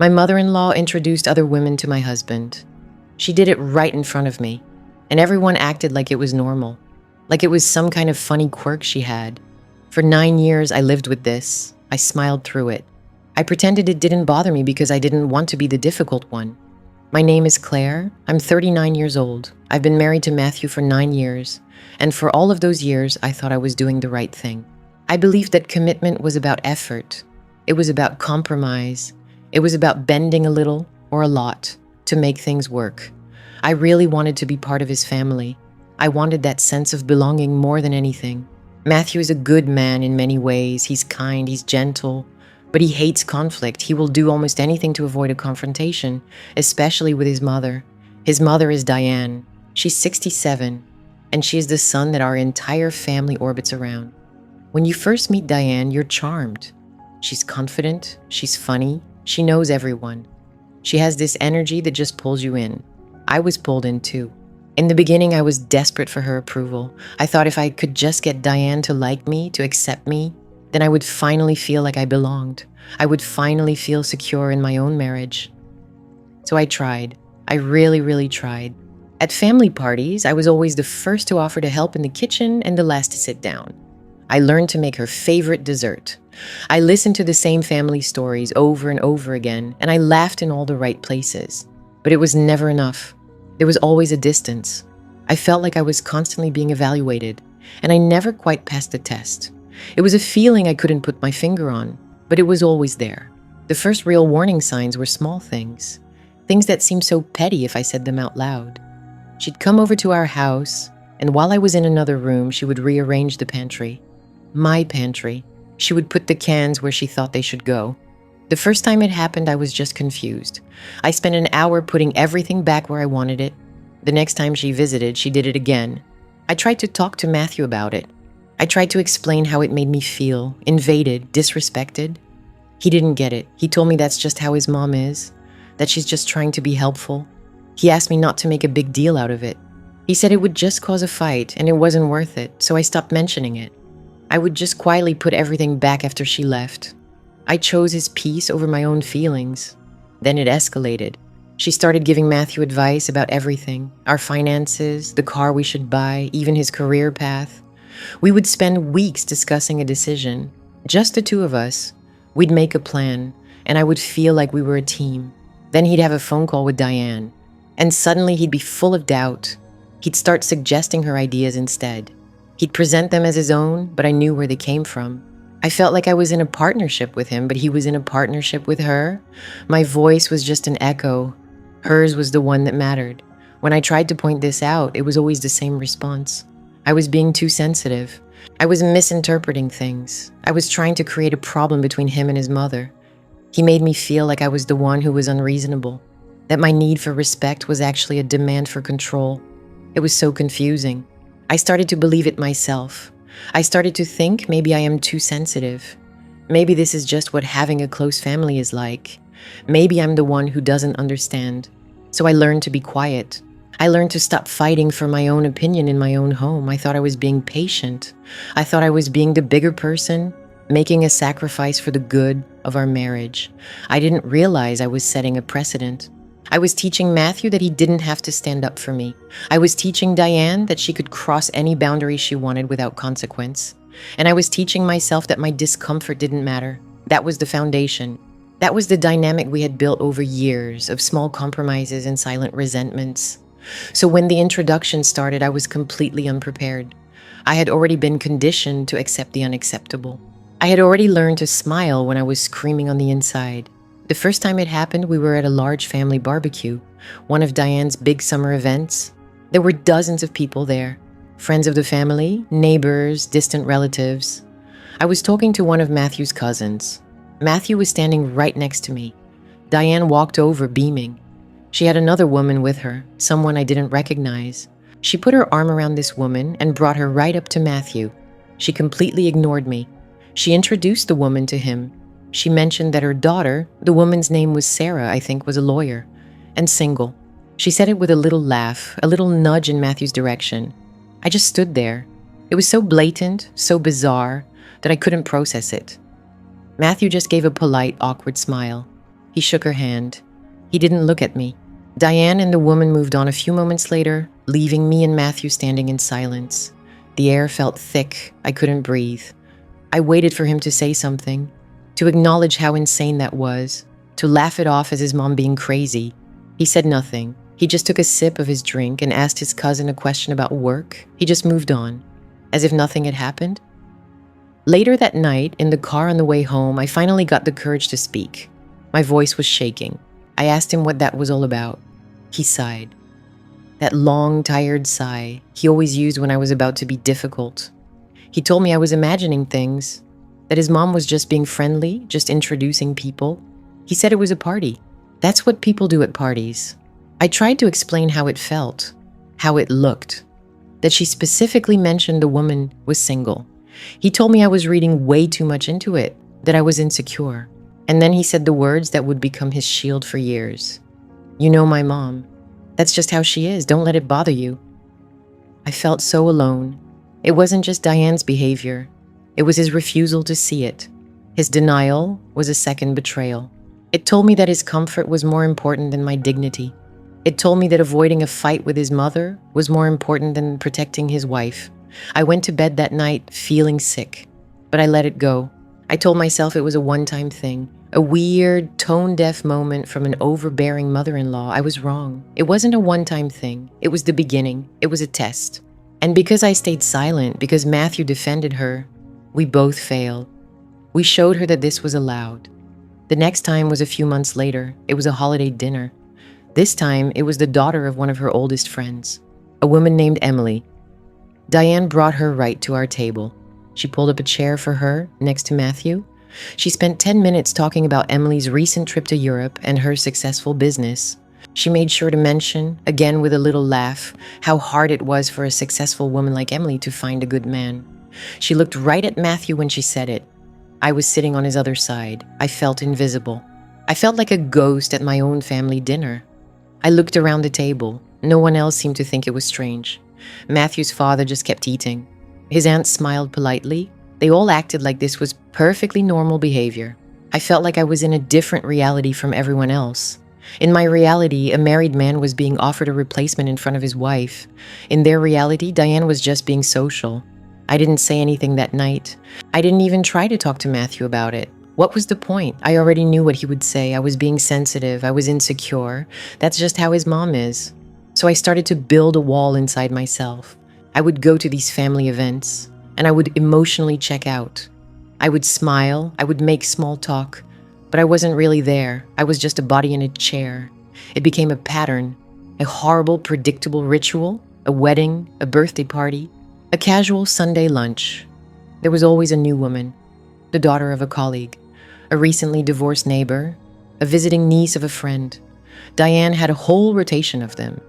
My mother-in-law introduced other women to my husband. She did it right in front of me, and everyone acted like it was normal, like it was some kind of funny quirk she had. For 9 years, I lived with this. I smiled through it. I pretended it didn't bother me because I didn't want to be the difficult one. My name is Claire. I'm 39 years old. I've been married to Matthew for 9 years, and for all of those years, I thought I was doing the right thing. I believed that commitment was about effort. It was about compromise. It was about bending a little or a lot to make things work. I really wanted to be part of his family. I wanted that sense of belonging more than anything. Matthew is a good man in many ways. He's kind, he's gentle, but he hates conflict. He will do almost anything to avoid a confrontation, especially with his mother. His mother is Diane. She's 67, and she is the sun that our entire family orbits around. When you first meet Diane, you're charmed. She's confident, she's funny, she knows everyone. She has this energy that just pulls you in. I was pulled in too. In the beginning, I was desperate for her approval. I thought if I could just get Diane to like me, to accept me, then I would finally feel like I belonged. I would finally feel secure in my own marriage. So I tried. I really tried. At family parties, I was always the first to offer to help in the kitchen and the last to sit down. I learned to make her favorite dessert. I listened to the same family stories over and over again, and I laughed in all the right places. But it was never enough. There was always a distance. I felt like I was constantly being evaluated, and I never quite passed the test. It was a feeling I couldn't put my finger on, but it was always there. The first real warning signs were small things that seemed so petty if I said them out loud. She'd come over to our house, and while I was in another room, she would rearrange the pantry. My pantry. She would put the cans where she thought they should go. The first time it happened, I was just confused. I spent an hour putting everything back where I wanted it. The next time she visited, she did it again. I tried to talk to Matthew about it. I tried to explain how it made me feel, invaded, disrespected. He didn't get it. He told me that's just how his mom is, that she's just trying to be helpful. He asked me not to make a big deal out of it. He said it would just cause a fight and it wasn't worth it, so I stopped mentioning it. I would just quietly put everything back after she left. I chose his peace over my own feelings. Then it escalated. She started giving Matthew advice about everything, our finances, the car we should buy, even his career path. We would spend weeks discussing a decision. Just the two of us. We'd make a plan, and I would feel like we were a team. Then he'd have a phone call with Diane, and suddenly he'd be full of doubt. He'd start suggesting her ideas instead. He'd present them as his own, but I knew where they came from. I felt like I was in a partnership with him, but he was in a partnership with her. My voice was just an echo. Hers was the one that mattered. When I tried to point this out, it was always the same response. I was being too sensitive. I was misinterpreting things. I was trying to create a problem between him and his mother. He made me feel like I was the one who was unreasonable, that my need for respect was actually a demand for control. It was so confusing. I started to believe it myself. I started to think maybe I am too sensitive. Maybe this is just what having a close family is like. Maybe I'm the one who doesn't understand. So I learned to be quiet. I learned to stop fighting for my own opinion in my own home. I thought I was being patient. I thought I was being the bigger person, making a sacrifice for the good of our marriage. I didn't realize I was setting a precedent. I was teaching Matthew that he didn't have to stand up for me. I was teaching Diane that she could cross any boundary she wanted without consequence. And I was teaching myself that my discomfort didn't matter. That was the foundation. That was the dynamic we had built over years of small compromises and silent resentments. So when the introduction started, I was completely unprepared. I had already been conditioned to accept the unacceptable. I had already learned to smile when I was screaming on the inside. The first time it happened, we were at a large family barbecue, one of Diane's big summer events. There were dozens of people there, friends of the family, neighbors, distant relatives. I was talking to one of Matthew's cousins. Matthew was standing right next to me. Diane walked over, beaming. She had another woman with her, someone I didn't recognize. She put her arm around this woman and brought her right up to Matthew. She completely ignored me. She introduced the woman to him. She mentioned that her daughter, the woman's name was Sarah, I think, was a lawyer, and single. She said it with a little laugh, a little nudge in Matthew's direction. I just stood there. It was so blatant, so bizarre, that I couldn't process it. Matthew just gave a polite, awkward smile. He shook her hand. He didn't look at me. Diane and the woman moved on a few moments later, leaving me and Matthew standing in silence. The air felt thick. I couldn't breathe. I waited for him to say something, to acknowledge how insane that was, to laugh it off as his mom being crazy. He said nothing. He just took a sip of his drink and asked his cousin a question about work. He just moved on, as if nothing had happened. Later that night, in the car on the way home, I finally got the courage to speak. My voice was shaking. I asked him what that was all about. He sighed. That long, tired sigh he always used when I was about to be difficult. He told me I was imagining things, that his mom was just being friendly, just introducing people. He said it was a party. That's what people do at parties. I tried to explain how it felt, how it looked, that she specifically mentioned the woman was single. He told me I was reading way too much into it, that I was insecure. And then he said the words that would become his shield for years. You know my mom. That's just how she is. Don't let it bother you. I felt so alone. It wasn't just Diane's behavior. It was his refusal to see it. His denial was a second betrayal. It told me that his comfort was more important than my dignity. It told me that avoiding a fight with his mother was more important than protecting his wife. I went to bed that night feeling sick, but I let it go. I told myself it was a one-time thing, a weird, tone-deaf moment from an overbearing mother-in-law. I was wrong. It wasn't a one-time thing. It was the beginning. It was a test. And because I stayed silent, because Matthew defended her, we both failed. We showed her that this was allowed. The next time was a few months later. It was a holiday dinner. This time, it was the daughter of one of her oldest friends, a woman named Emily. Diane brought her right to our table. She pulled up a chair for her next to Matthew. She spent 10 minutes talking about Emily's recent trip to Europe and her successful business. She made sure to mention, again with a little laugh, how hard it was for a successful woman like Emily to find a good man. She looked right at Matthew when she said it. I was sitting on his other side. I felt invisible. I felt like a ghost at my own family dinner. I looked around the table. No one else seemed to think it was strange. Matthew's father just kept eating. His aunt smiled politely. They all acted like this was perfectly normal behavior. I felt like I was in a different reality from everyone else. In my reality, a married man was being offered a replacement in front of his wife. In their reality, Diane was just being social. I didn't say anything that night. I didn't even try to talk to Matthew about it. What was the point? I already knew what he would say. I was being sensitive. I was insecure. That's just how his mom is. So I started to build a wall inside myself. I would go to these family events, and I would emotionally check out. I would smile. I would make small talk. But I wasn't really there. I was just a body in a chair. It became a pattern, a horrible, predictable ritual, a wedding, a birthday party, a casual Sunday lunch. There was always a new woman, the daughter of a colleague, a recently divorced neighbor, a visiting niece of a friend. Diane had a whole rotation of them,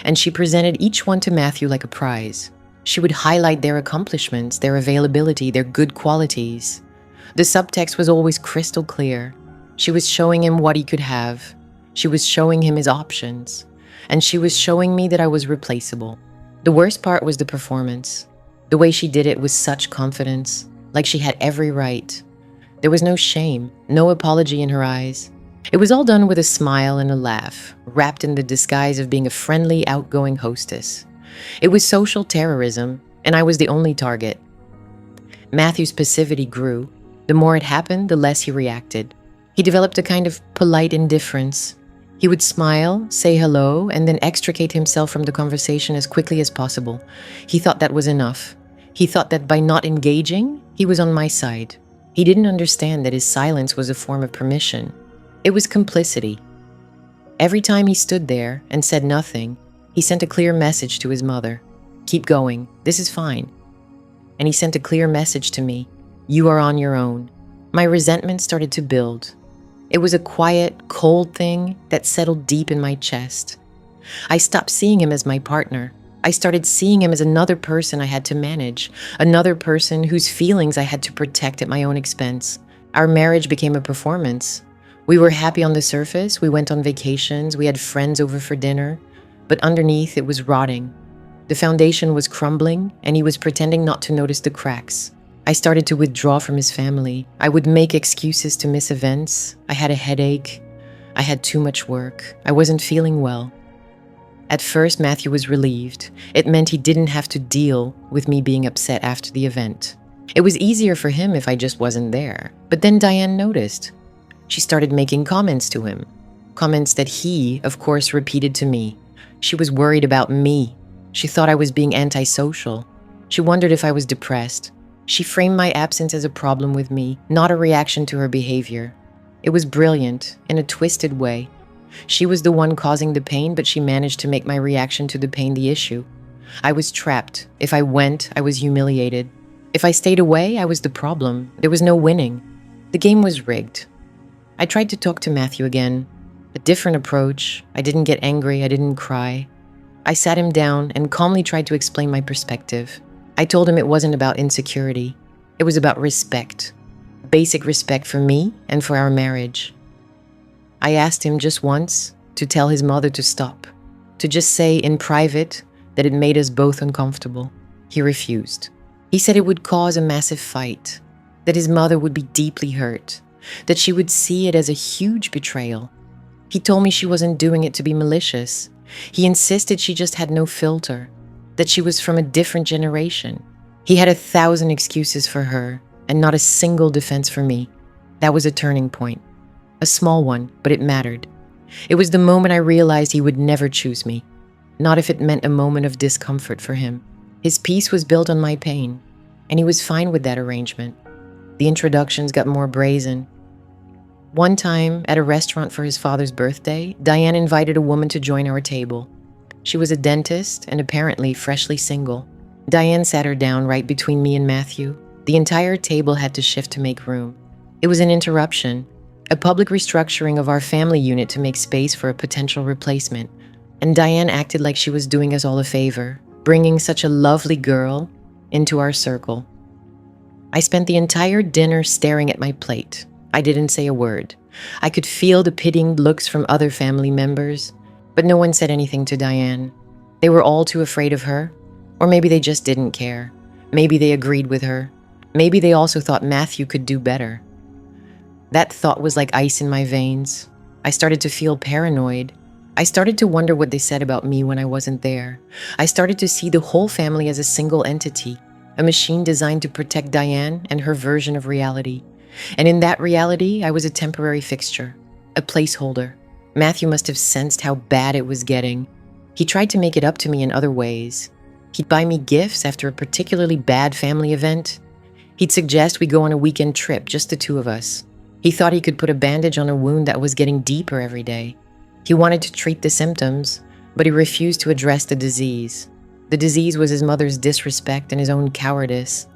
and she presented each one to Matthew like a prize. She would highlight their accomplishments, their availability, their good qualities. The subtext was always crystal clear. She was showing him what he could have. She was showing him his options. And she was showing me that I was replaceable. The worst part was the performance. The way she did it with such confidence, like she had every right. There was no shame, no apology in her eyes. It was all done with a smile and a laugh, wrapped in the disguise of being a friendly, outgoing hostess. It was social terrorism, and I was the only target. Matthew's passivity grew. The more it happened, the less he reacted. He developed a kind of polite indifference. He would smile, say hello, and then extricate himself from the conversation as quickly as possible. He thought that was enough. He thought that by not engaging, he was on my side. He didn't understand that his silence was a form of permission. It was complicity. Every time he stood there and said nothing, he sent a clear message to his mother. Keep going. This is fine. And he sent a clear message to me. You are on your own. My resentment started to build. It was a quiet, cold thing that settled deep in my chest. I stopped seeing him as my partner. I started seeing him as another person I had to manage, another person whose feelings I had to protect at my own expense. Our marriage became a performance. We were happy on the surface, we went on vacations, we had friends over for dinner, but underneath it was rotting. The foundation was crumbling, and he was pretending not to notice the cracks. I started to withdraw from his family. I would make excuses to miss events. I had a headache. I had too much work. I wasn't feeling well. At first, Matthew was relieved. It meant he didn't have to deal with me being upset after the event. It was easier for him if I just wasn't there. But then Diane noticed. She started making comments to him. Comments that he, of course, repeated to me. She was worried about me. She thought I was being antisocial. She wondered if I was depressed. She framed my absence as a problem with me, not a reaction to her behavior. It was brilliant, in a twisted way. She was the one causing the pain, but she managed to make my reaction to the pain the issue. I was trapped. If I went, I was humiliated. If I stayed away, I was the problem. There was no winning. The game was rigged. I tried to talk to Matthew again. A different approach. I didn't get angry. I didn't cry. I sat him down and calmly tried to explain my perspective. I told him it wasn't about insecurity. It was about respect. Basic respect for me and for our marriage. I asked him just once to tell his mother to stop, to just say in private that it made us both uncomfortable. He refused. He said it would cause a massive fight, that his mother would be deeply hurt, that she would see it as a huge betrayal. He told me she wasn't doing it to be malicious. He insisted she just had no filter, that she was from a different generation. He had 1,000 excuses for her and not a single defense for me. That was a turning point. A small one, but it mattered. It was the moment I realized he would never choose me, not if it meant a moment of discomfort for him. His peace was built on my pain, and he was fine with that arrangement. The introductions got more brazen. One time, at a restaurant for his father's birthday, Diane invited a woman to join our table. She was a dentist and apparently freshly single. Diane sat her down right between me and Matthew. The entire table had to shift to make room. It was an interruption. A public restructuring of our family unit to make space for a potential replacement. And Diane acted like she was doing us all a favor, bringing such a lovely girl into our circle. I spent the entire dinner staring at my plate. I didn't say a word. I could feel the pitying looks from other family members, but no one said anything to Diane. They were all too afraid of her, or maybe they just didn't care. Maybe they agreed with her. Maybe they also thought Matthew could do better. That thought was like ice in my veins. I started to feel paranoid. I started to wonder what they said about me when I wasn't there. I started to see the whole family as a single entity, a machine designed to protect Diane and her version of reality. And in that reality, I was a temporary fixture, a placeholder. Matthew must have sensed how bad it was getting. He tried to make it up to me in other ways. He'd buy me gifts after a particularly bad family event. He'd suggest we go on a weekend trip, just the two of us. He thought he could put a bandage on a wound that was getting deeper every day. He wanted to treat the symptoms, but he refused to address the disease. The disease was his mother's disrespect and his own cowardice.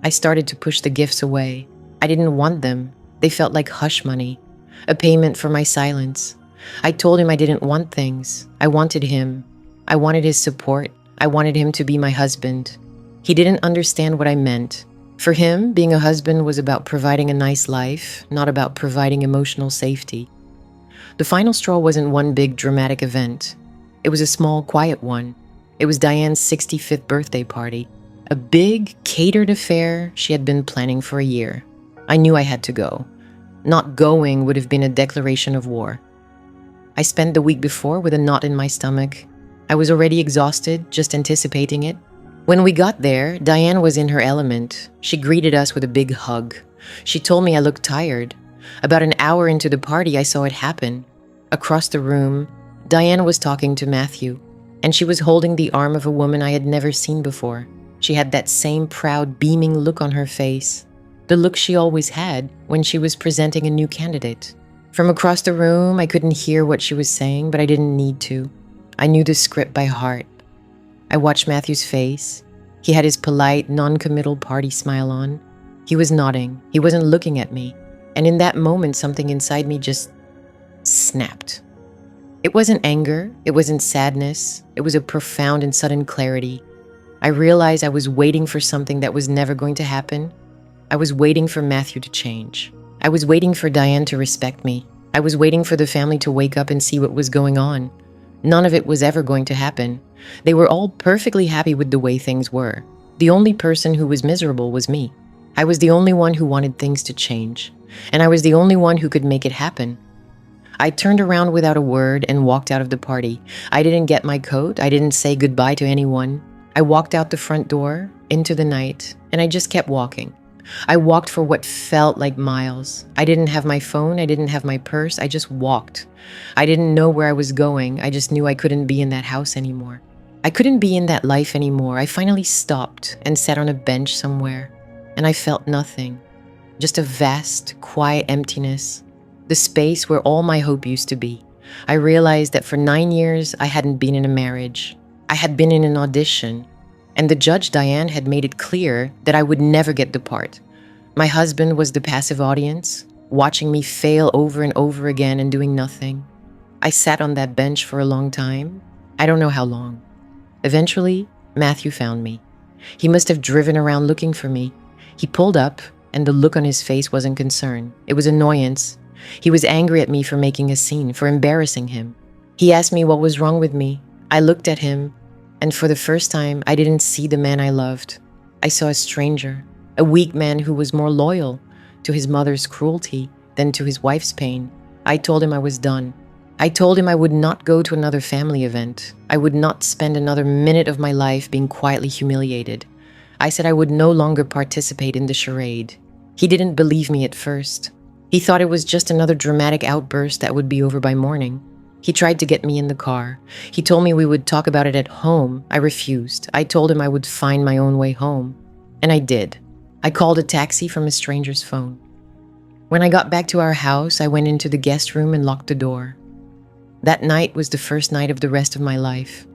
I started to push the gifts away. I didn't want them. They felt like hush money, a payment for my silence. I told him I didn't want things. I wanted him. I wanted his support. I wanted him to be my husband. He didn't understand what I meant. For him, being a husband was about providing a nice life, not about providing emotional safety. The final straw wasn't one big dramatic event. It was a small, quiet one. It was Diane's 65th birthday party, a big, catered affair she had been planning for a year. I knew I had to go. Not going would have been a declaration of war. I spent the week before with a knot in my stomach. I was already exhausted, just anticipating it. When we got there, Diane was in her element. She greeted us with a big hug. She told me I looked tired. About an hour into the party, I saw it happen. Across the room, Diane was talking to Matthew, and she was holding the arm of a woman I had never seen before. She had that same proud, beaming look on her face, the look she always had when she was presenting a new candidate. From across the room, I couldn't hear what she was saying, but I didn't need to. I knew the script by heart. I watched Matthew's face. He had his polite, non-committal party smile on. He was nodding. He wasn't looking at me. And in that moment, something inside me just snapped. It wasn't anger. It wasn't sadness. It was a profound and sudden clarity. I realized I was waiting for something that was never going to happen. I was waiting for Matthew to change. I was waiting for Diane to respect me. I was waiting for the family to wake up and see what was going on. None of it was ever going to happen. They were all perfectly happy with the way things were. The only person who was miserable was me. I was the only one who wanted things to change, and I was the only one who could make it happen. I turned around without a word and walked out of the party. I didn't get my coat. I didn't say goodbye to anyone. I walked out the front door into the night, and I just kept walking. I walked for what felt like miles. I didn't have my phone. I didn't have my purse. I just walked. I didn't know where I was going. I just knew I couldn't be in that house anymore. I couldn't be in that life anymore. I finally stopped and sat on a bench somewhere, and I felt nothing. Just a vast, quiet emptiness. The space where all my hope used to be. I realized that for 9 years, I hadn't been in a marriage. I had been in an audition, and the judge, Diane, had made it clear that I would never get the part. My husband was the passive audience, watching me fail over and over again and doing nothing. I sat on that bench for a long time. I don't know how long. Eventually, Matthew found me. He must have driven around looking for me. He pulled up, and the look on his face wasn't concern. It was annoyance. He was angry at me for making a scene, for embarrassing him. He asked me what was wrong with me. I looked at him, and for the first time, I didn't see the man I loved. I saw a stranger, a weak man who was more loyal to his mother's cruelty than to his wife's pain. I told him I was done. I told him I would not go to another family event. I would not spend another minute of my life being quietly humiliated. I said I would no longer participate in the charade. He didn't believe me at first. He thought it was just another dramatic outburst that would be over by morning. He tried to get me in the car. He told me we would talk about it at home. I refused. I told him I would find my own way home. And I did. I called a taxi from a stranger's phone. When I got back to our house, I went into the guest room and locked the door. That night was the first night of the rest of my life.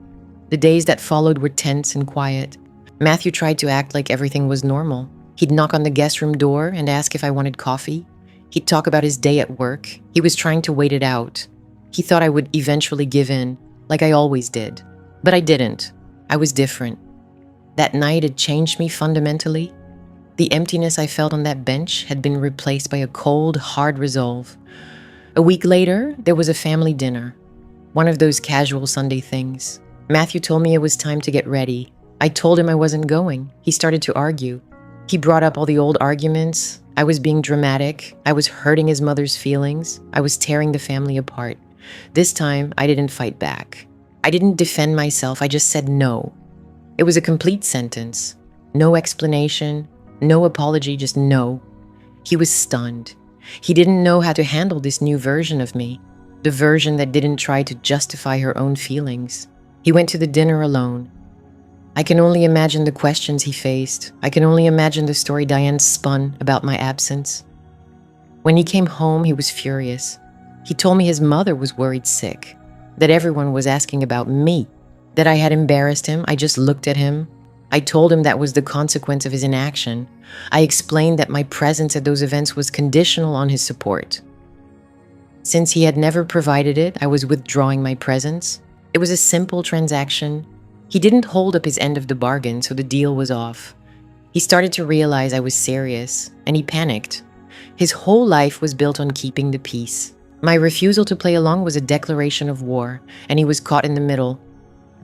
The days that followed were tense and quiet. Matthew tried to act like everything was normal. He'd knock on the guest room door and ask if I wanted coffee. He'd talk about his day at work. He was trying to wait it out. He thought I would eventually give in, like I always did. But I didn't. I was different. That night had changed me fundamentally. The emptiness I felt on that bench had been replaced by a cold, hard resolve. A week later, there was a family dinner. One of those casual Sunday things. Matthew told me it was time to get ready. I told him I wasn't going. He started to argue. He brought up all the old arguments. I was being dramatic. I was hurting his mother's feelings. I was tearing the family apart. This time, I didn't fight back. I didn't defend myself. I just said no. It was a complete sentence. No explanation, no apology, just no. He was stunned. He didn't know how to handle this new version of me, the version that didn't try to justify her own feelings. He went to the dinner alone. I can only imagine the questions he faced. I can only imagine the story Diane spun about my absence. When he came home, he was furious. He told me his mother was worried sick, that everyone was asking about me, that I had embarrassed him. I just looked at him. I told him that was the consequence of his inaction. I explained that my presence at those events was conditional on his support. Since he had never provided it, I was withdrawing my presence. It was a simple transaction. He didn't hold up his end of the bargain, so the deal was off. He started to realize I was serious, and he panicked. His whole life was built on keeping the peace. My refusal to play along was a declaration of war, and he was caught in the middle.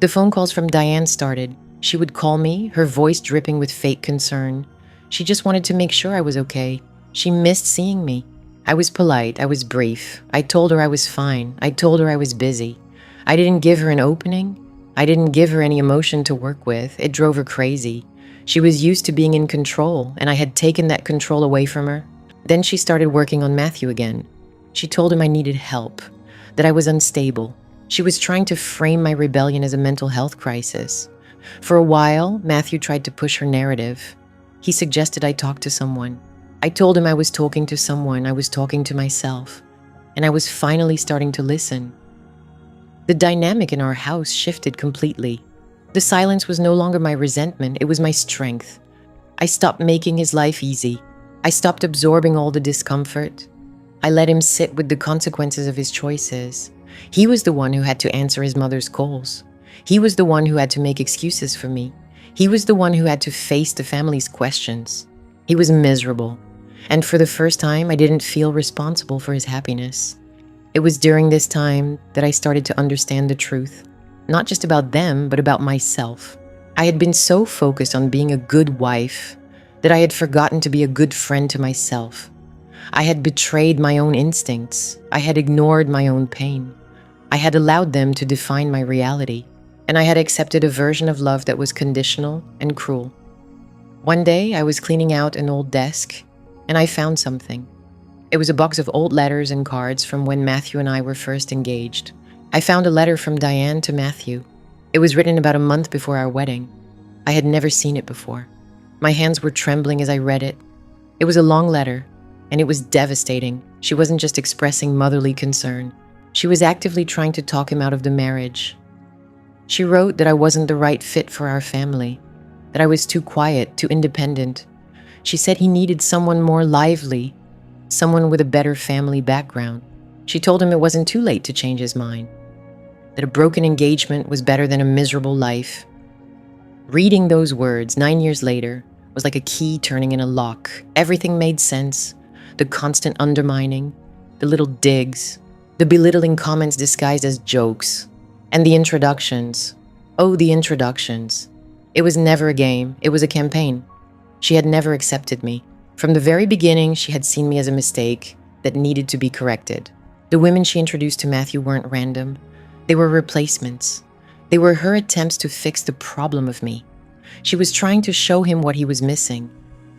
The phone calls from Diane started. She would call me, her voice dripping with fake concern. She just wanted to make sure I was okay. She missed seeing me. I was polite. I was brief. I told her I was fine. I told her I was busy. I didn't give her an opening. I didn't give her any emotion to work with. It drove her crazy. She was used to being in control, and I had taken that control away from her. Then she started working on Matthew again. She told him I needed help, that I was unstable. She was trying to frame my rebellion as a mental health crisis. For a while, Matthew tried to push her narrative. He suggested I talk to someone. I told him I was talking to someone. I was talking to myself. And I was finally starting to listen. The dynamic in our house shifted completely. The silence was no longer my resentment, it was my strength. I stopped making his life easy. I stopped absorbing all the discomfort. I let him sit with the consequences of his choices. He was the one who had to answer his mother's calls. He was the one who had to make excuses for me. He was the one who had to face the family's questions. He was miserable. And for the first time, I didn't feel responsible for his happiness. It was during this time that I started to understand the truth, not just about them, but about myself. I had been so focused on being a good wife that I had forgotten to be a good friend to myself. I had betrayed my own instincts. I had ignored my own pain. I had allowed them to define my reality, and I had accepted a version of love that was conditional and cruel. One day, I was cleaning out an old desk, and I found something. It was a box of old letters and cards from when Matthew and I were first engaged. I found a letter from Diane to Matthew. It was written about a month before our wedding. I had never seen it before. My hands were trembling as I read it. It was a long letter, and it was devastating. She wasn't just expressing motherly concern. She was actively trying to talk him out of the marriage. She wrote that I wasn't the right fit for our family, that I was too quiet, too independent. She said he needed someone more lively, someone with a better family background. She told him it wasn't too late to change his mind, that a broken engagement was better than a miserable life. Reading those words 9 years later was like a key turning in a lock. Everything made sense. The constant undermining, the little digs, the belittling comments disguised as jokes, and the introductions. Oh, the introductions. It was never a game. It was a campaign. She had never accepted me. From the very beginning, she had seen me as a mistake that needed to be corrected. The women she introduced to Matthew weren't random. They were replacements. They were her attempts to fix the problem of me. She was trying to show him what he was missing.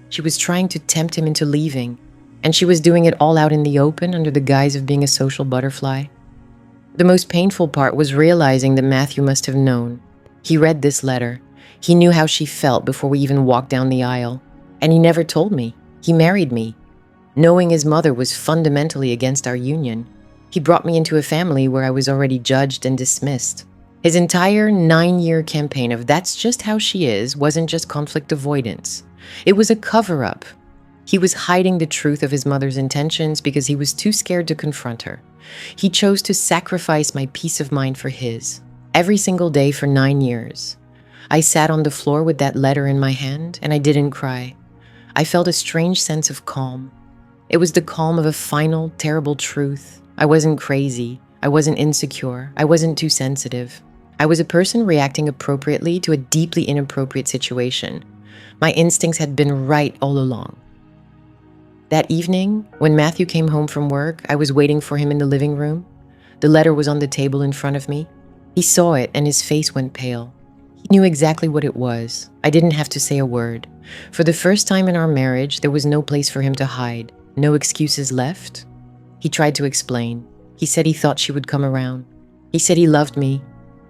She was trying to tempt him into leaving, and she was doing it all out in the open under the guise of being a social butterfly. The most painful part was realizing that Matthew must have known. He read this letter. He knew how she felt before we even walked down the aisle, and he never told me. He married me, knowing his mother was fundamentally against our union. He brought me into a family where I was already judged and dismissed. His entire 9-year campaign of "that's just how she is" wasn't just conflict avoidance. It was a cover-up. He was hiding the truth of his mother's intentions because he was too scared to confront her. He chose to sacrifice my peace of mind for his. Every single day for 9 years. I sat on the floor with that letter in my hand, and I didn't cry. I felt a strange sense of calm. It was the calm of a final, terrible truth. I wasn't crazy. I wasn't insecure. I wasn't too sensitive. I was a person reacting appropriately to a deeply inappropriate situation. My instincts had been right all along. That evening, when Matthew came home from work, I was waiting for him in the living room. The letter was on the table in front of me. He saw it and his face went pale. He knew exactly what it was. I didn't have to say a word. For the first time in our marriage, there was no place for him to hide, no excuses left. He tried to explain. He said he thought she would come around. He said he loved me,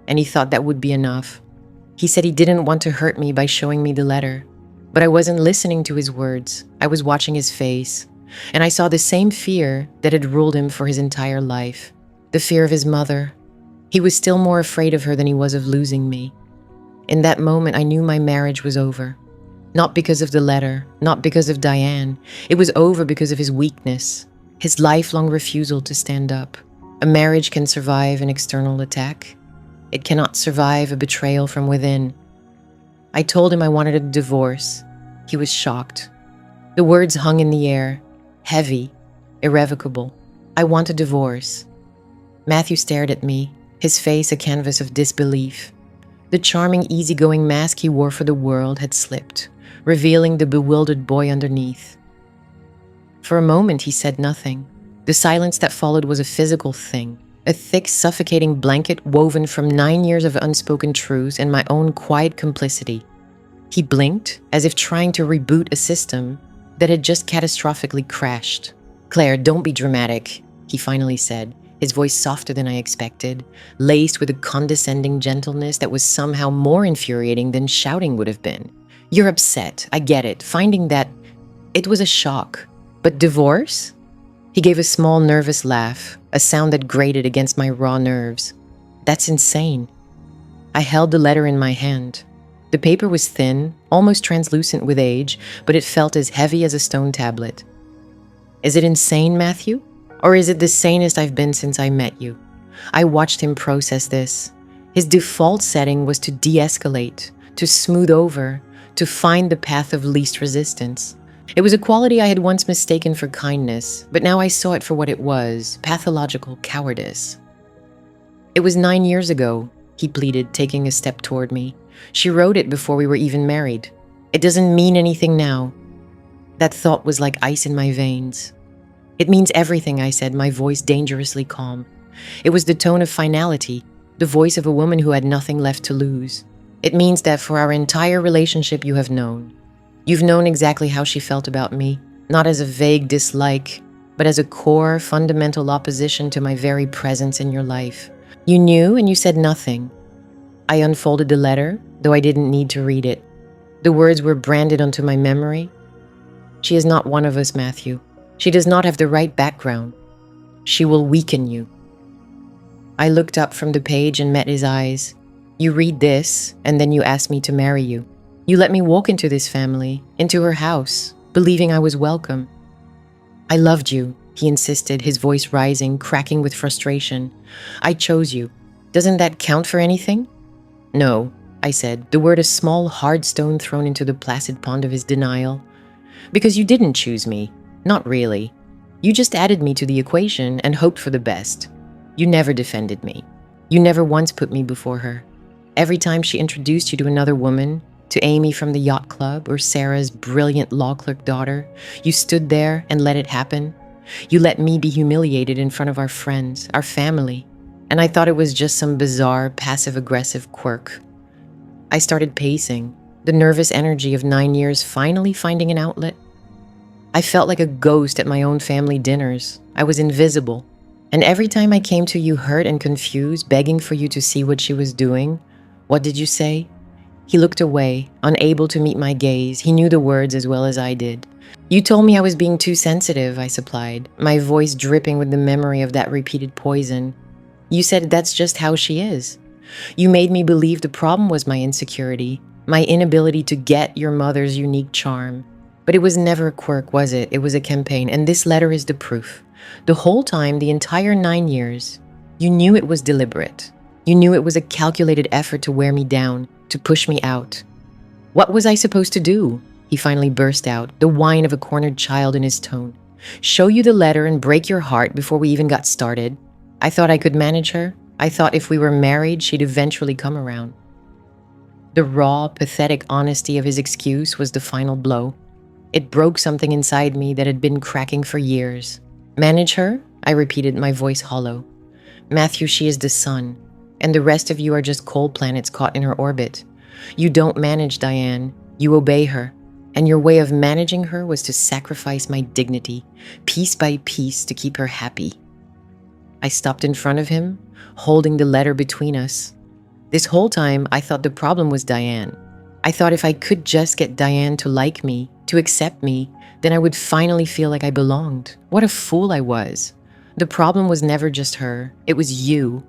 and he thought that would be enough. He said he didn't want to hurt me by showing me the letter. But I wasn't listening to his words. I was watching his face, and I saw the same fear that had ruled him for his entire life. The fear of his mother. He was still more afraid of her than he was of losing me. In that moment, I knew my marriage was over. Not because of the letter, not because of Diane. It was over because of his weakness, his lifelong refusal to stand up. A marriage can survive an external attack. It cannot survive a betrayal from within. I told him I wanted a divorce. He was shocked. The words hung in the air, heavy, irrevocable. I want a divorce. Matthew stared at me, his face a canvas of disbelief. The charming, easygoing mask he wore for the world had slipped, revealing the bewildered boy underneath. For a moment, he said nothing. The silence that followed was a physical thing, a thick, suffocating blanket woven from 9 years of unspoken truths and my own quiet complicity. He blinked, as if trying to reboot a system that had just catastrophically crashed. "Claire, don't be dramatic," he finally said, his voice softer than I expected, laced with a condescending gentleness that was somehow more infuriating than shouting would have been. "You're upset. I get it. Finding that, it was a shock. But divorce?" He gave a small, nervous laugh, a sound that grated against my raw nerves. "That's insane." I held the letter in my hand. The paper was thin, almost translucent with age, but it felt as heavy as a stone tablet. "Is it insane, Matthew? Or is it the sanest I've been since I met you?" I watched him process this. His default setting was to de-escalate, to smooth over, to find the path of least resistance. It was a quality I had once mistaken for kindness, but now I saw it for what it was, pathological cowardice. "It was 9 years ago," he pleaded, taking a step toward me. "She wrote it before we were even married. It doesn't mean anything now." That thought was like ice in my veins. It means everything, I said, my voice dangerously calm. It was the tone of finality, the voice of a woman who had nothing left to lose. It means that for our entire relationship you have known. You've known exactly how she felt about me, not as a vague dislike, but as a core, fundamental opposition to my very presence in your life. You knew and you said nothing. I unfolded the letter, though I didn't need to read it. The words were branded onto my memory. She is not one of us, Matthew. She does not have the right background. She will weaken you. I looked up from the page and met his eyes. You read this, and then you ask me to marry you. You let me walk into this family, into her house, believing I was welcome. I loved you, he insisted, his voice rising, cracking with frustration. I chose you. Doesn't that count for anything? No, I said, the word a small hard stone thrown into the placid pond of his denial. Because you didn't choose me. Not really. You just added me to the equation and hoped for the best. You never defended me. You never once put me before her. Every time she introduced you to another woman, to Amy from the yacht club or Sarah's brilliant law clerk daughter, you stood there and let it happen. You let me be humiliated in front of our friends, our family, and I thought it was just some bizarre passive-aggressive quirk. I started pacing, the nervous energy of 9 years finally finding an outlet. I felt like a ghost at my own family dinners. I was invisible. And every time I came to you hurt and confused, begging for you to see what she was doing, what did you say? He looked away, unable to meet my gaze. He knew the words as well as I did. You told me I was being too sensitive, I supplied, my voice dripping with the memory of that repeated poison. You said that's just how she is. You made me believe the problem was my insecurity, my inability to get your mother's unique charm. But it was never a quirk, was it? It was a campaign, and this letter is the proof. The whole time, the entire 9 years, you knew it was deliberate. You knew it was a calculated effort to wear me down, to push me out. What was I supposed to do? He finally burst out, the whine of a cornered child in his tone. Show you the letter and break your heart before we even got started? I thought I could manage her. I thought if we were married, she'd eventually come around. The raw, pathetic honesty of his excuse was the final blow. It broke something inside me that had been cracking for years. Manage her? I repeated, my voice hollow. Matthew, she is the sun, and the rest of you are just coal planets caught in her orbit. You don't manage Diane, you obey her, and your way of managing her was to sacrifice my dignity, piece by piece, to keep her happy. I stopped in front of him, holding the letter between us. This whole time, I thought the problem was Diane. I thought if I could just get Diane to like me, to accept me, then I would finally feel like I belonged. What a fool I was. The problem was never just her. It was you.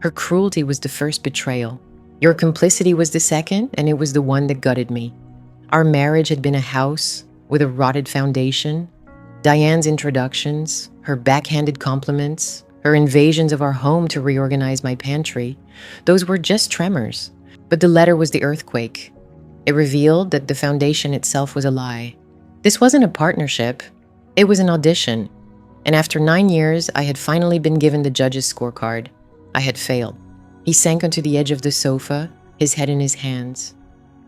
Her cruelty was the first betrayal. Your complicity was the second, and it was the one that gutted me. Our marriage had been a house with a rotted foundation. Diane's introductions, her backhanded compliments, her invasions of our home to reorganize my pantry, those were just tremors. But the letter was the earthquake. It revealed that the foundation itself was a lie. This wasn't a partnership. It was an audition. And after 9 years, I had finally been given the judge's scorecard. I had failed. He sank onto the edge of the sofa, his head in his hands.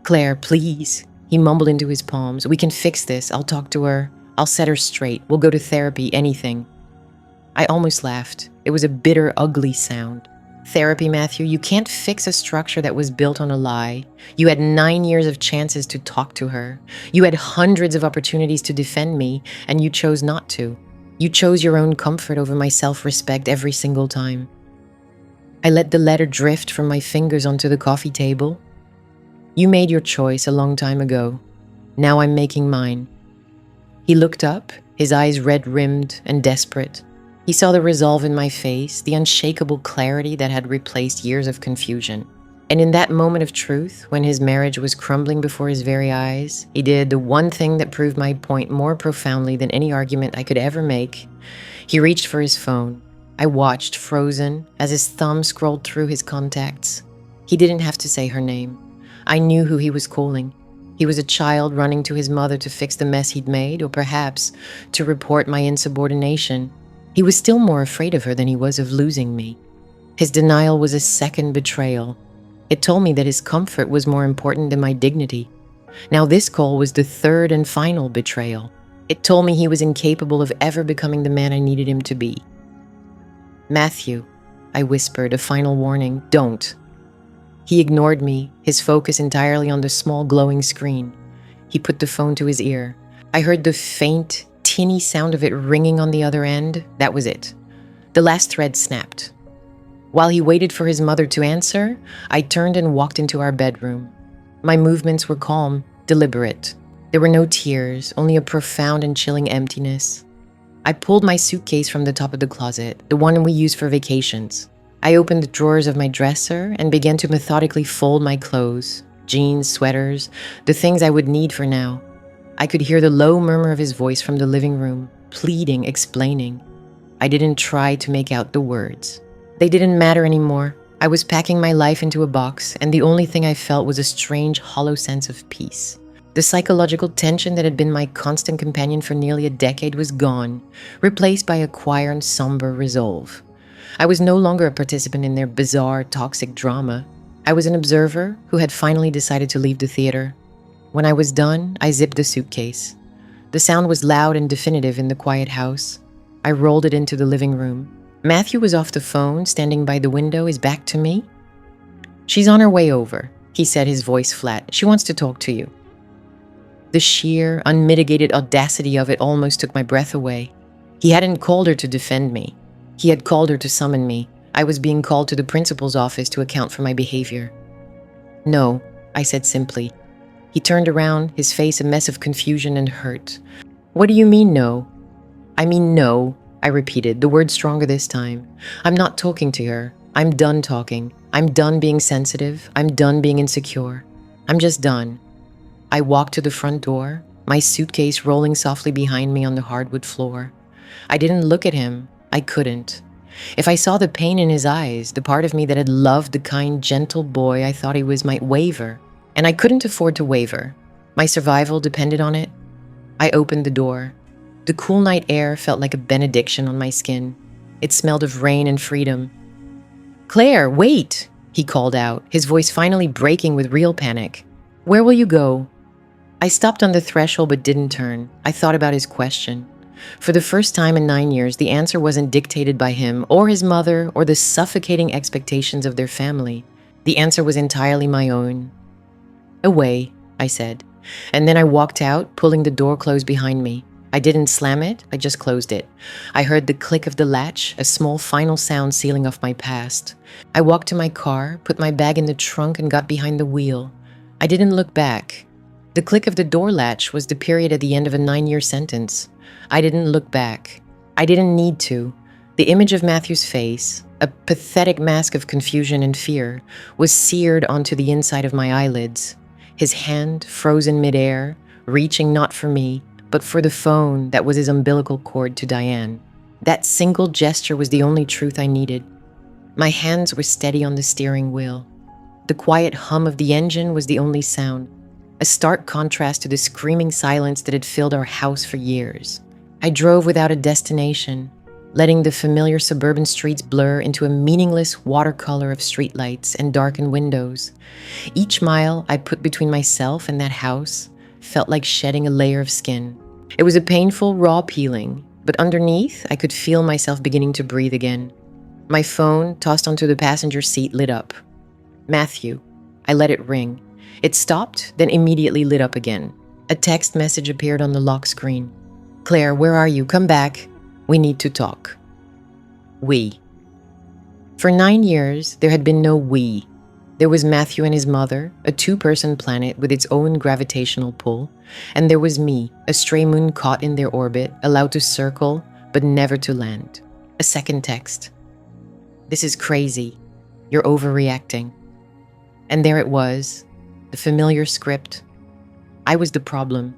Claire, please. He mumbled into his palms. We can fix this. I'll talk to her. I'll set her straight. We'll go to therapy, anything. I almost laughed. It was a bitter, ugly sound. Therapy, Matthew, you can't fix a structure that was built on a lie. You had 9 years of chances to talk to her. You had hundreds of opportunities to defend me, and you chose not to. You chose your own comfort over my self-respect every single time. I let the letter drift from my fingers onto the coffee table. You made your choice a long time ago. Now I'm making mine. He looked up, his eyes red-rimmed and desperate. He saw the resolve in my face, the unshakable clarity that had replaced years of confusion. And in that moment of truth, when his marriage was crumbling before his very eyes, he did the one thing that proved my point more profoundly than any argument I could ever make. He reached for his phone. I watched, frozen, as his thumb scrolled through his contacts. He didn't have to say her name. I knew who he was calling. He was a child running to his mother to fix the mess he'd made, or perhaps to report my insubordination. He was still more afraid of her than he was of losing me. His denial was a second betrayal. It told me that his comfort was more important than my dignity. Now this call was the third and final betrayal. It told me he was incapable of ever becoming the man I needed him to be. "Matthew," I whispered, a final warning, "don't." He ignored me, his focus entirely on the small glowing screen. He put the phone to his ear. I heard the faint, tinny sound of it ringing on the other end. That was it. The last thread snapped. While he waited for his mother to answer, I turned and walked into our bedroom. My movements were calm, deliberate. There were no tears, only a profound and chilling emptiness. I pulled my suitcase from the top of the closet, the one we use for vacations. I opened the drawers of my dresser and began to methodically fold my clothes, jeans, sweaters, the things I would need for now. I could hear the low murmur of his voice from the living room, pleading, explaining. I didn't try to make out the words. They didn't matter anymore. I was packing my life into a box, and the only thing I felt was a strange, hollow sense of peace. The psychological tension that had been my constant companion for nearly a decade was gone, replaced by a quiet, somber resolve. I was no longer a participant in their bizarre, toxic drama. I was an observer who had finally decided to leave the theater. When I was done, I zipped the suitcase. The sound was loud and definitive in the quiet house. I rolled it into the living room. Matthew was off the phone, standing by the window, his back to me. "She's on her way over," he said, his voice flat. "She wants to talk to you." The sheer, unmitigated audacity of it almost took my breath away. He hadn't called her to defend me. He had called her to summon me. I was being called to the principal's office to account for my behavior. "No," I said simply. He turned around, his face a mess of confusion and hurt. "What do you mean, no?" "I mean, no," I repeated, the word stronger this time. "I'm not talking to her. I'm done talking. I'm done being sensitive. I'm done being insecure. I'm just done." I walked to the front door, my suitcase rolling softly behind me on the hardwood floor. I didn't look at him. I couldn't. If I saw the pain in his eyes, the part of me that had loved the kind, gentle boy I thought he was might waver. And I couldn't afford to waver. My survival depended on it. I opened the door. The cool night air felt like a benediction on my skin. It smelled of rain and freedom. "Claire, wait!" he called out, his voice finally breaking with real panic. "Where will you go?" I stopped on the threshold but didn't turn. I thought about his question. For the first time in 9 years, the answer wasn't dictated by him or his mother or the suffocating expectations of their family. The answer was entirely my own. "Away," I said. And then I walked out, pulling the door closed behind me. I didn't slam it, I just closed it. I heard the click of the latch, a small final sound sealing off my past. I walked to my car, put my bag in the trunk, and got behind the wheel. I didn't look back. The click of the door latch was the period at the end of a 9-year sentence. I didn't look back. I didn't need to. The image of Matthew's face, a pathetic mask of confusion and fear, was seared onto the inside of my eyelids. His hand, frozen midair, reaching not for me, but for the phone that was his umbilical cord to Diane. That single gesture was the only truth I needed. My hands were steady on the steering wheel. The quiet hum of the engine was the only sound, a stark contrast to the screaming silence that had filled our house for years. I drove without a destination, letting the familiar suburban streets blur into a meaningless watercolor of streetlights and darkened windows. Each mile I put between myself and that house felt like shedding a layer of skin. It was a painful, raw peeling, but underneath I could feel myself beginning to breathe again. My phone, tossed onto the passenger seat, lit up. "Matthew." I let it ring. It stopped, then immediately lit up again. A text message appeared on the lock screen. "Claire, where are you? Come back. We need to talk." We. For 9 years, there had been no we. There was Matthew and his mother, a 2-person planet with its own gravitational pull, and there was me, a stray moon caught in their orbit, allowed to circle, but never to land. A second text. "This is crazy. You're overreacting." And there it was, the familiar script. I was the problem.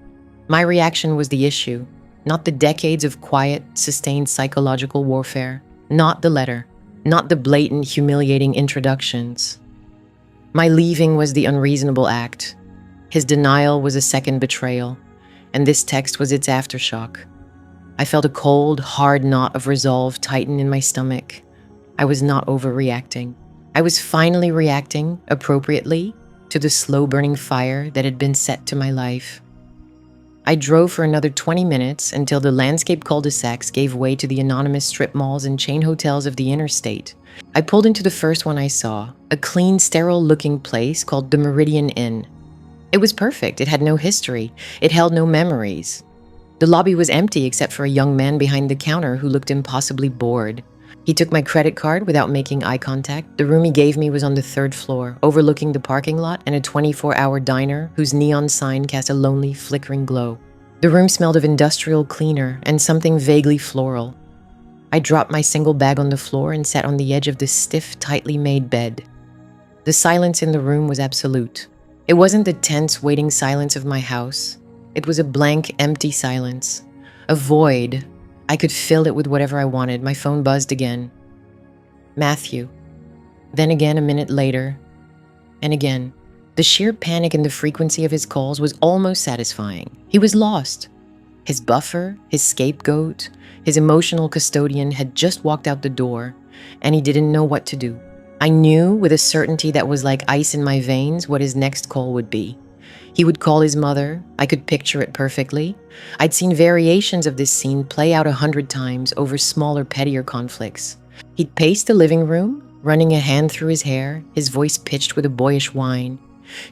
My reaction was the issue, not the decades of quiet, sustained psychological warfare, not the letter, not the blatant, humiliating introductions. My leaving was the unreasonable act. His denial was a second betrayal, and this text was its aftershock. I felt a cold, hard knot of resolve tighten in my stomach. I was not overreacting. I was finally reacting, appropriately, to the slow-burning fire that had been set to my life. I drove for another 20 minutes until the landscape cul-de-sacs gave way to the anonymous strip malls and chain hotels of the interstate. I pulled into the first one I saw, a clean, sterile-looking place called the Meridian Inn. It was perfect. It had no history. It held no memories. The lobby was empty except for a young man behind the counter who looked impossibly bored. He took my credit card without making eye contact. The room he gave me was on the third floor, overlooking the parking lot and a 24-hour diner whose neon sign cast a lonely, flickering glow. The room smelled of industrial cleaner and something vaguely floral. I dropped my single bag on the floor and sat on the edge of the stiff, tightly made bed. The silence in the room was absolute. It wasn't the tense, waiting silence of my house. It was a blank, empty silence. A void. I could fill it with whatever I wanted. My phone buzzed again. Matthew. Then again a minute later. And again. The sheer panic in the frequency of his calls was almost satisfying. He was lost. His buffer, his scapegoat, his emotional custodian had just walked out the door, and he didn't know what to do. I knew with a certainty that was like ice in my veins what his next call would be. He would call his mother. I could picture it perfectly. I'd seen variations of this scene play out 100 times over smaller, pettier conflicts. He'd pace the living room, running a hand through his hair, his voice pitched with a boyish whine.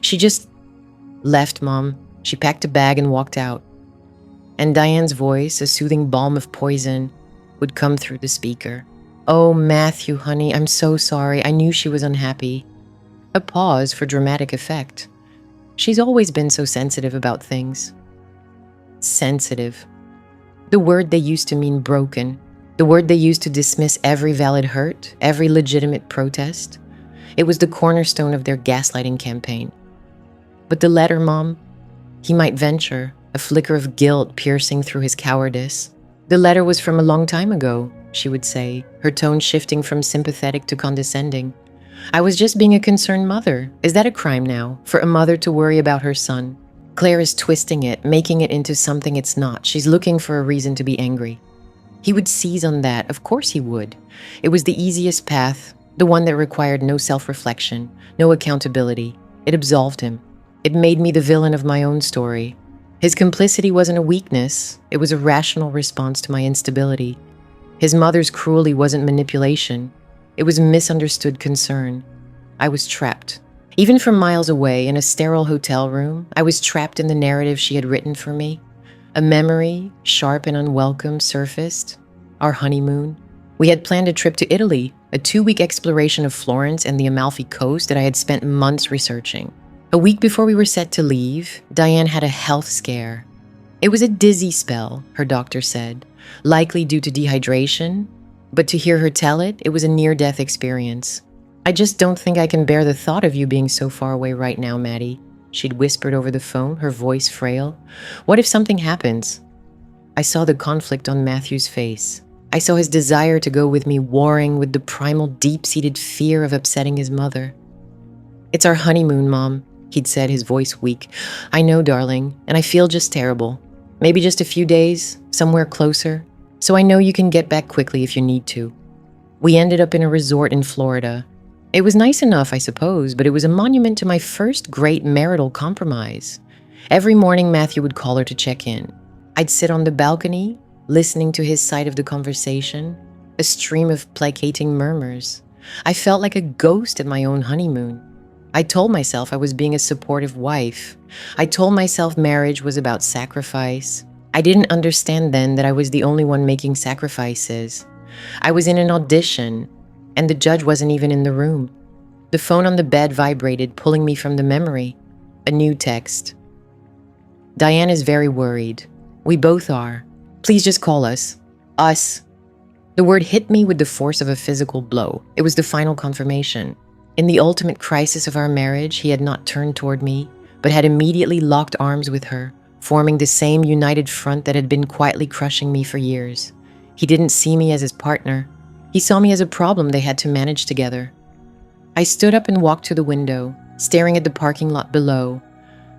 She just left, Mom. She packed a bag and walked out. And Diane's voice, a soothing balm of poison, would come through the speaker. Oh, Matthew, honey, I'm so sorry. I knew she was unhappy. A pause for dramatic effect. She's always been so sensitive about things. Sensitive. The word they used to mean broken. The word they used to dismiss every valid hurt, every legitimate protest. It was the cornerstone of their gaslighting campaign. But the letter, Mom, he might venture, a flicker of guilt piercing through his cowardice. The letter was from a long time ago, she would say, her tone shifting from sympathetic to condescending. I was just being a concerned mother. Is that a crime now, for a mother to worry about her son? Claire is twisting it, making it into something it's not. She's looking for a reason to be angry. He would seize on that. Of course he would. It was the easiest path, the one that required no self-reflection, no accountability. It absolved him. It made me the villain of my own story. His complicity wasn't a weakness. It was a rational response to my instability. His mother's cruelty wasn't manipulation. It was misunderstood concern. I was trapped. Even from miles away in a sterile hotel room, I was trapped in the narrative she had written for me. A memory, sharp and unwelcome, surfaced. Our honeymoon. We had planned a trip to Italy, a 2-week exploration of Florence and the Amalfi Coast that I had spent months researching. A week before we were set to leave, Diane had a health scare. It was a dizzy spell, her doctor said, likely due to dehydration, but to hear her tell it, it was a near-death experience. I just don't think I can bear the thought of you being so far away right now, Maddie, she'd whispered over the phone, her voice frail. What if something happens? I saw the conflict on Matthew's face. I saw his desire to go with me warring with the primal, deep-seated fear of upsetting his mother. It's our honeymoon, Mom, he'd said, his voice weak. I know, darling, and I feel just terrible. Maybe just a few days, somewhere closer. So I know you can get back quickly if you need to. We ended up in a resort in Florida. It was nice enough, I suppose, but it was a monument to my first great marital compromise. Every morning, Matthew would call her to check in. I'd sit on the balcony, listening to his side of the conversation, a stream of placating murmurs. I felt like a ghost at my own honeymoon. I told myself I was being a supportive wife. I told myself marriage was about sacrifice. I didn't understand then that I was the only one making sacrifices. I was in an audition, and the judge wasn't even in the room. The phone on the bed vibrated, pulling me from the memory. A new text. Diane is very worried. We both are. Please just call us. Us. The word hit me with the force of a physical blow. It was the final confirmation. In the ultimate crisis of our marriage, he had not turned toward me, but had immediately locked arms with her, forming the same united front that had been quietly crushing me for years. He didn't see me as his partner. He saw me as a problem they had to manage together. I stood up and walked to the window, staring at the parking lot below.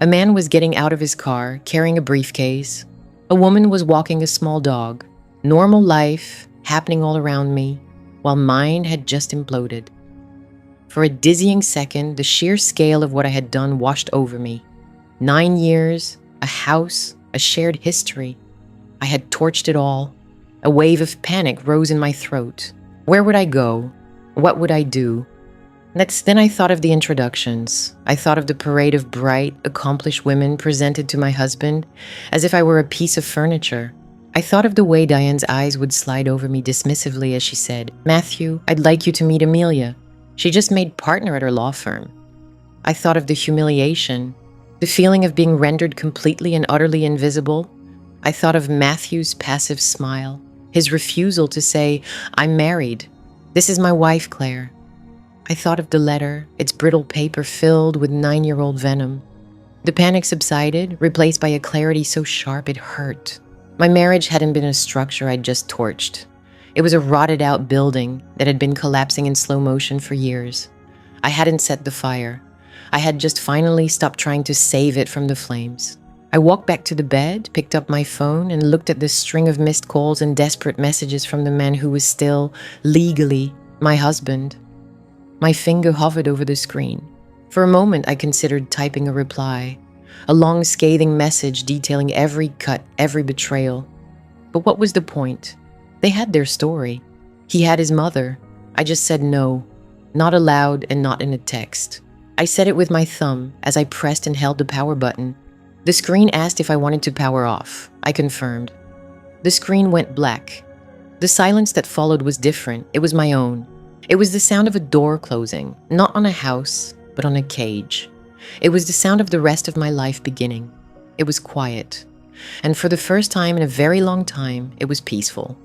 A man was getting out of his car, carrying a briefcase. A woman was walking a small dog. Normal life, happening all around me, while mine had just imploded. For a dizzying second, the sheer scale of what I had done washed over me. 9 years, a house, a shared history. I had torched it all. A wave of panic rose in my throat. Where would I go? What would I do? Then I thought of the introductions. I thought of the parade of bright, accomplished women presented to my husband as if I were a piece of furniture. I thought of the way Diane's eyes would slide over me dismissively as she said, "Matthew, I'd like you to meet Amelia. She just made partner at her law firm." I thought of the humiliation, the feeling of being rendered completely and utterly invisible. I thought of Matthew's passive smile, his refusal to say, "I'm married. This is my wife, Claire." I thought of the letter, its brittle paper filled with 9-year-old venom. The panic subsided, replaced by a clarity so sharp it hurt. My marriage hadn't been a structure I'd just torched. It was a rotted-out building that had been collapsing in slow motion for years. I hadn't set the fire. I had just finally stopped trying to save it from the flames. I walked back to the bed, picked up my phone, and looked at the string of missed calls and desperate messages from the man who was still, legally, my husband. My finger hovered over the screen. For a moment, I considered typing a reply, a long, scathing message detailing every cut, every betrayal. But what was the point? They had their story. He had his mother. I just said no, not aloud and not in a text. I said it with my thumb as I pressed and held the power button. The screen asked if I wanted to power off. I confirmed. The screen went black. The silence that followed was different. It was my own. It was the sound of a door closing, not on a house, but on a cage. It was the sound of the rest of my life beginning. It was quiet. And for the first time in a very long time, it was peaceful.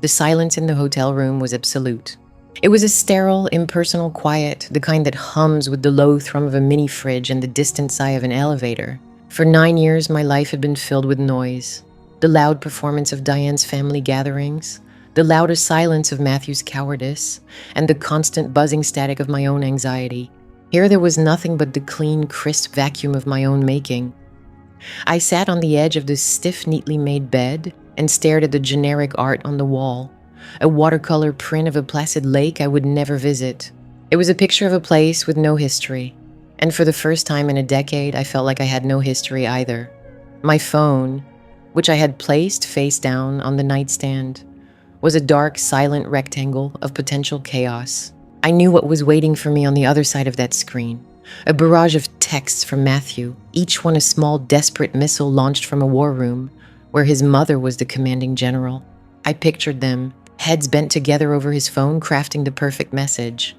The silence in the hotel room was absolute. It was a sterile, impersonal quiet, the kind that hums with the low thrum of a mini fridge and the distant sigh of an elevator. For 9 years, my life had been filled with noise. The loud performance of Diane's family gatherings, the louder silence of Matthew's cowardice, and the constant buzzing static of my own anxiety. Here there was nothing but the clean, crisp vacuum of my own making. I sat on the edge of this stiff, neatly made bed and stared at the generic art on the wall, a watercolor print of a placid lake I would never visit. It was a picture of a place with no history, and for the first time in a decade, I felt like I had no history either. My phone, which I had placed face down on the nightstand, was a dark, silent rectangle of potential chaos. I knew what was waiting for me on the other side of that screen. A barrage of texts from Matthew, each one a small, desperate missile launched from a war room, where his mother was the commanding general. I pictured them, heads bent together over his phone, crafting the perfect message.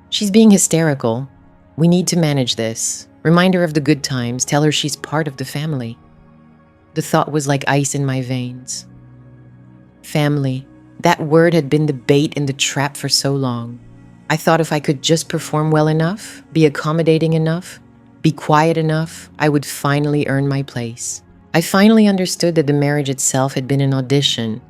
"She's being hysterical. We need to manage this. Remind her of the good times. Tell her she's part of the family." The thought was like ice in my veins. Family. That word had been the bait in the trap for so long. I thought if I could just perform well enough, be accommodating enough, be quiet enough, I would finally earn my place. I finally understood that the marriage itself had been an audition,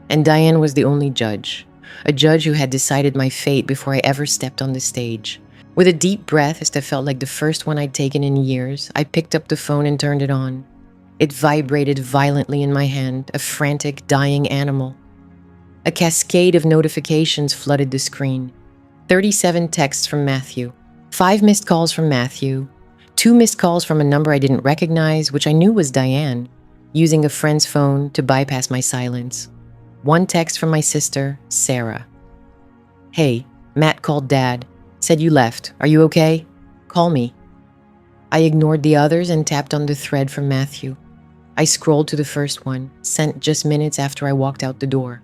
and Diane was the only judge, a judge who had decided my fate before I ever stepped on the stage. With a deep breath, as that felt like the first one I'd taken in years, I picked up the phone and turned it on. It vibrated violently in my hand, a frantic, dying animal. A cascade of notifications flooded the screen. 37 texts from Matthew, 5 missed calls from Matthew, 2 missed calls from a number I didn't recognize, which I knew was Diane, using a friend's phone to bypass my silence. 1 text from my sister, Sarah. "Hey, Matt called Dad. Said you left. Are you okay? Call me." I ignored the others and tapped on the thread from Matthew. I scrolled to the first one, sent just minutes after I walked out the door.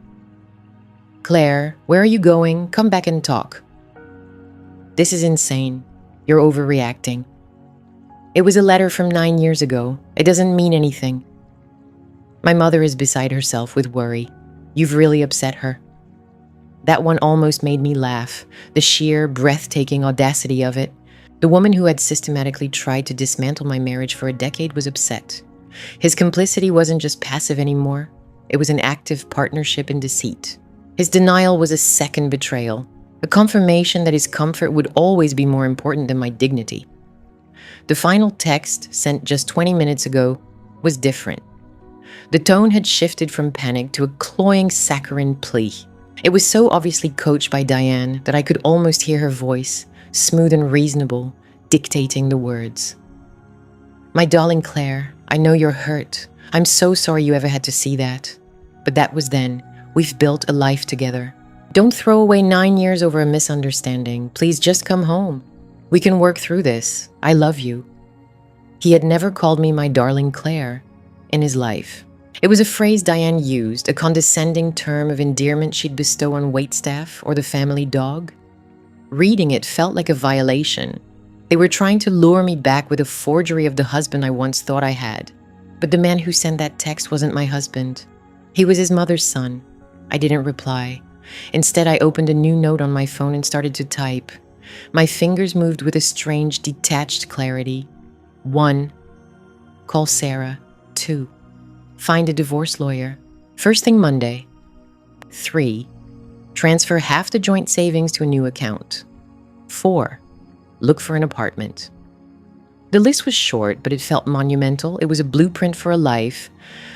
"Claire, where are you going? Come back and talk." "This is insane. You're overreacting." It was a letter from 9 years ago. It doesn't mean anything. My mother is beside herself with worry. You've really upset her. That one almost made me laugh, the sheer, breathtaking audacity of it. The woman who had systematically tried to dismantle my marriage for a decade was upset. His complicity wasn't just passive anymore. It was an active partnership in deceit. His denial was a second betrayal, a confirmation that his comfort would always be more important than my dignity. The final text, sent just 20 minutes ago, was different. The tone had shifted from panic to a cloying, saccharine plea. It was so obviously coached by Diane that I could almost hear her voice, smooth and reasonable, dictating the words. "My darling Claire, I know you're hurt. I'm so sorry you ever had to see that. But that was then. We've built a life together. Don't throw away 9 years over a misunderstanding. Please just come home. We can work through this. I love you." He had never called me my darling Claire in his life. It was a phrase Diane used, a condescending term of endearment she'd bestow on waitstaff or the family dog. Reading it felt like a violation. They were trying to lure me back with a forgery of the husband I once thought I had. But the man who sent that text wasn't my husband. He was his mother's son. I didn't reply. Instead, I opened a new note on my phone and started to type. My fingers moved with a strange, detached clarity. 1. Call Sarah. 2. Find a divorce lawyer. First thing Monday. 3. Transfer half the joint savings to a new account. 4. Look for an apartment. The list was short, but it felt monumental. It was a blueprint for a life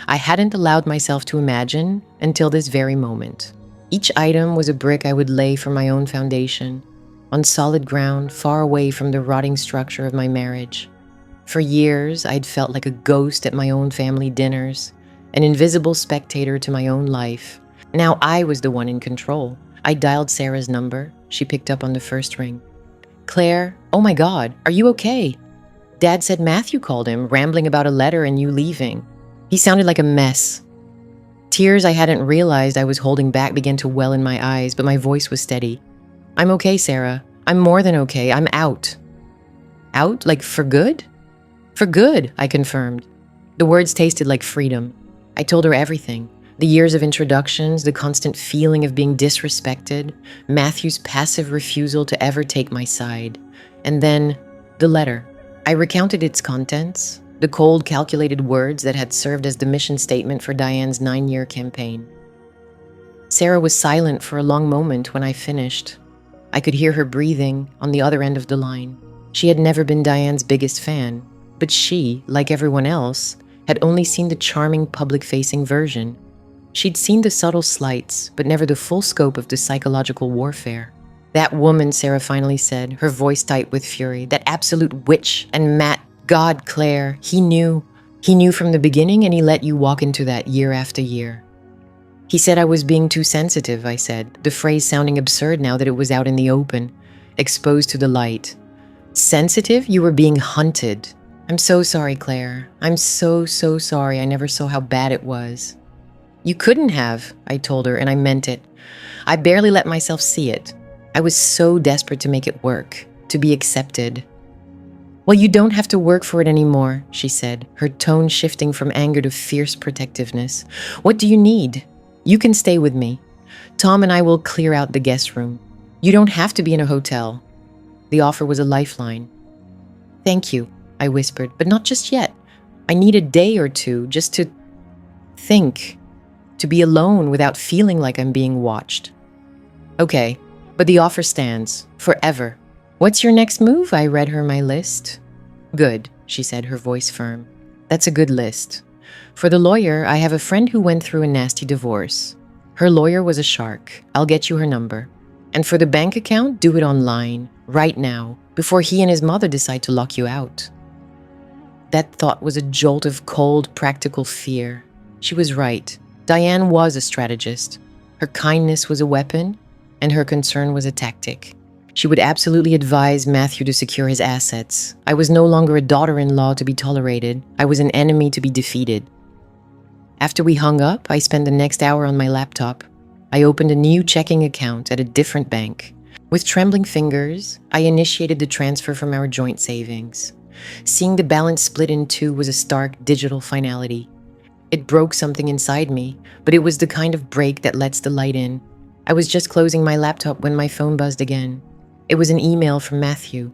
I hadn't allowed myself to imagine until this very moment. Each item was a brick I would lay for my own foundation, on solid ground, far away from the rotting structure of my marriage. For years, I'd felt like a ghost at my own family dinners, an invisible spectator to my own life. Now I was the one in control. I dialed Sarah's number. She picked up on the first ring. "Claire, oh my God, are you okay? Dad said Matthew called him, rambling about a letter and you leaving. He sounded like a mess." Tears I hadn't realized I was holding back began to well in my eyes, but my voice was steady. "I'm okay, Sarah. I'm more than okay. I'm out." "Out? Like for good?" "For good," I confirmed. The words tasted like freedom. I told her everything. The years of introductions, the constant feeling of being disrespected, Matthew's passive refusal to ever take my side. And then, the letter. I recounted its contents, the cold, calculated words that had served as the mission statement for Diane's 9-year campaign. Sarah was silent for a long moment when I finished. I could hear her breathing on the other end of the line. She had never been Diane's biggest fan, but she, like everyone else, had only seen the charming public-facing version. She'd seen the subtle slights, but never the full scope of the psychological warfare. "That woman," Sarah finally said, her voice tight with fury, "that absolute witch and Matt, God, Claire, he knew. He knew from the beginning and he let you walk into that year after year." "He said I was being too sensitive," I said, the phrase sounding absurd now that it was out in the open, exposed to the light. "Sensitive? You were being hunted." "I'm so sorry, Claire. I'm so sorry. I never saw how bad it was." "You couldn't have," I told her, and I meant it. I barely let myself see it. I was so desperate to make it work, to be accepted. "Well, you don't have to work for it anymore," she said, her tone shifting from anger to fierce protectiveness. "What do you need? You can stay with me. Tom and I will clear out the guest room. You don't have to be in a hotel." The offer was a lifeline. "Thank you," I whispered, "but not just yet. I need a day or two just to think, to be alone without feeling like I'm being watched." "Okay, but the offer stands, forever. What's your next move?" I read her my list. "Good," she said, her voice firm. "That's a good list. For the lawyer, I have a friend who went through a nasty divorce. Her lawyer was a shark. I'll get you her number. And for the bank account, do it online, right now, before he and his mother decide to lock you out." That thought was a jolt of cold, practical fear. She was right. Diane was a strategist. Her kindness was a weapon, and her concern was a tactic. She would absolutely advise Matthew to secure his assets. I was no longer a daughter-in-law to be tolerated. I was an enemy to be defeated. After we hung up, I spent the next hour on my laptop. I opened a new checking account at a different bank. With trembling fingers, I initiated the transfer from our joint savings. Seeing the balance split in two was a stark digital finality. It broke something inside me, but it was the kind of break that lets the light in. I was just closing my laptop when my phone buzzed again. It was an email from Matthew.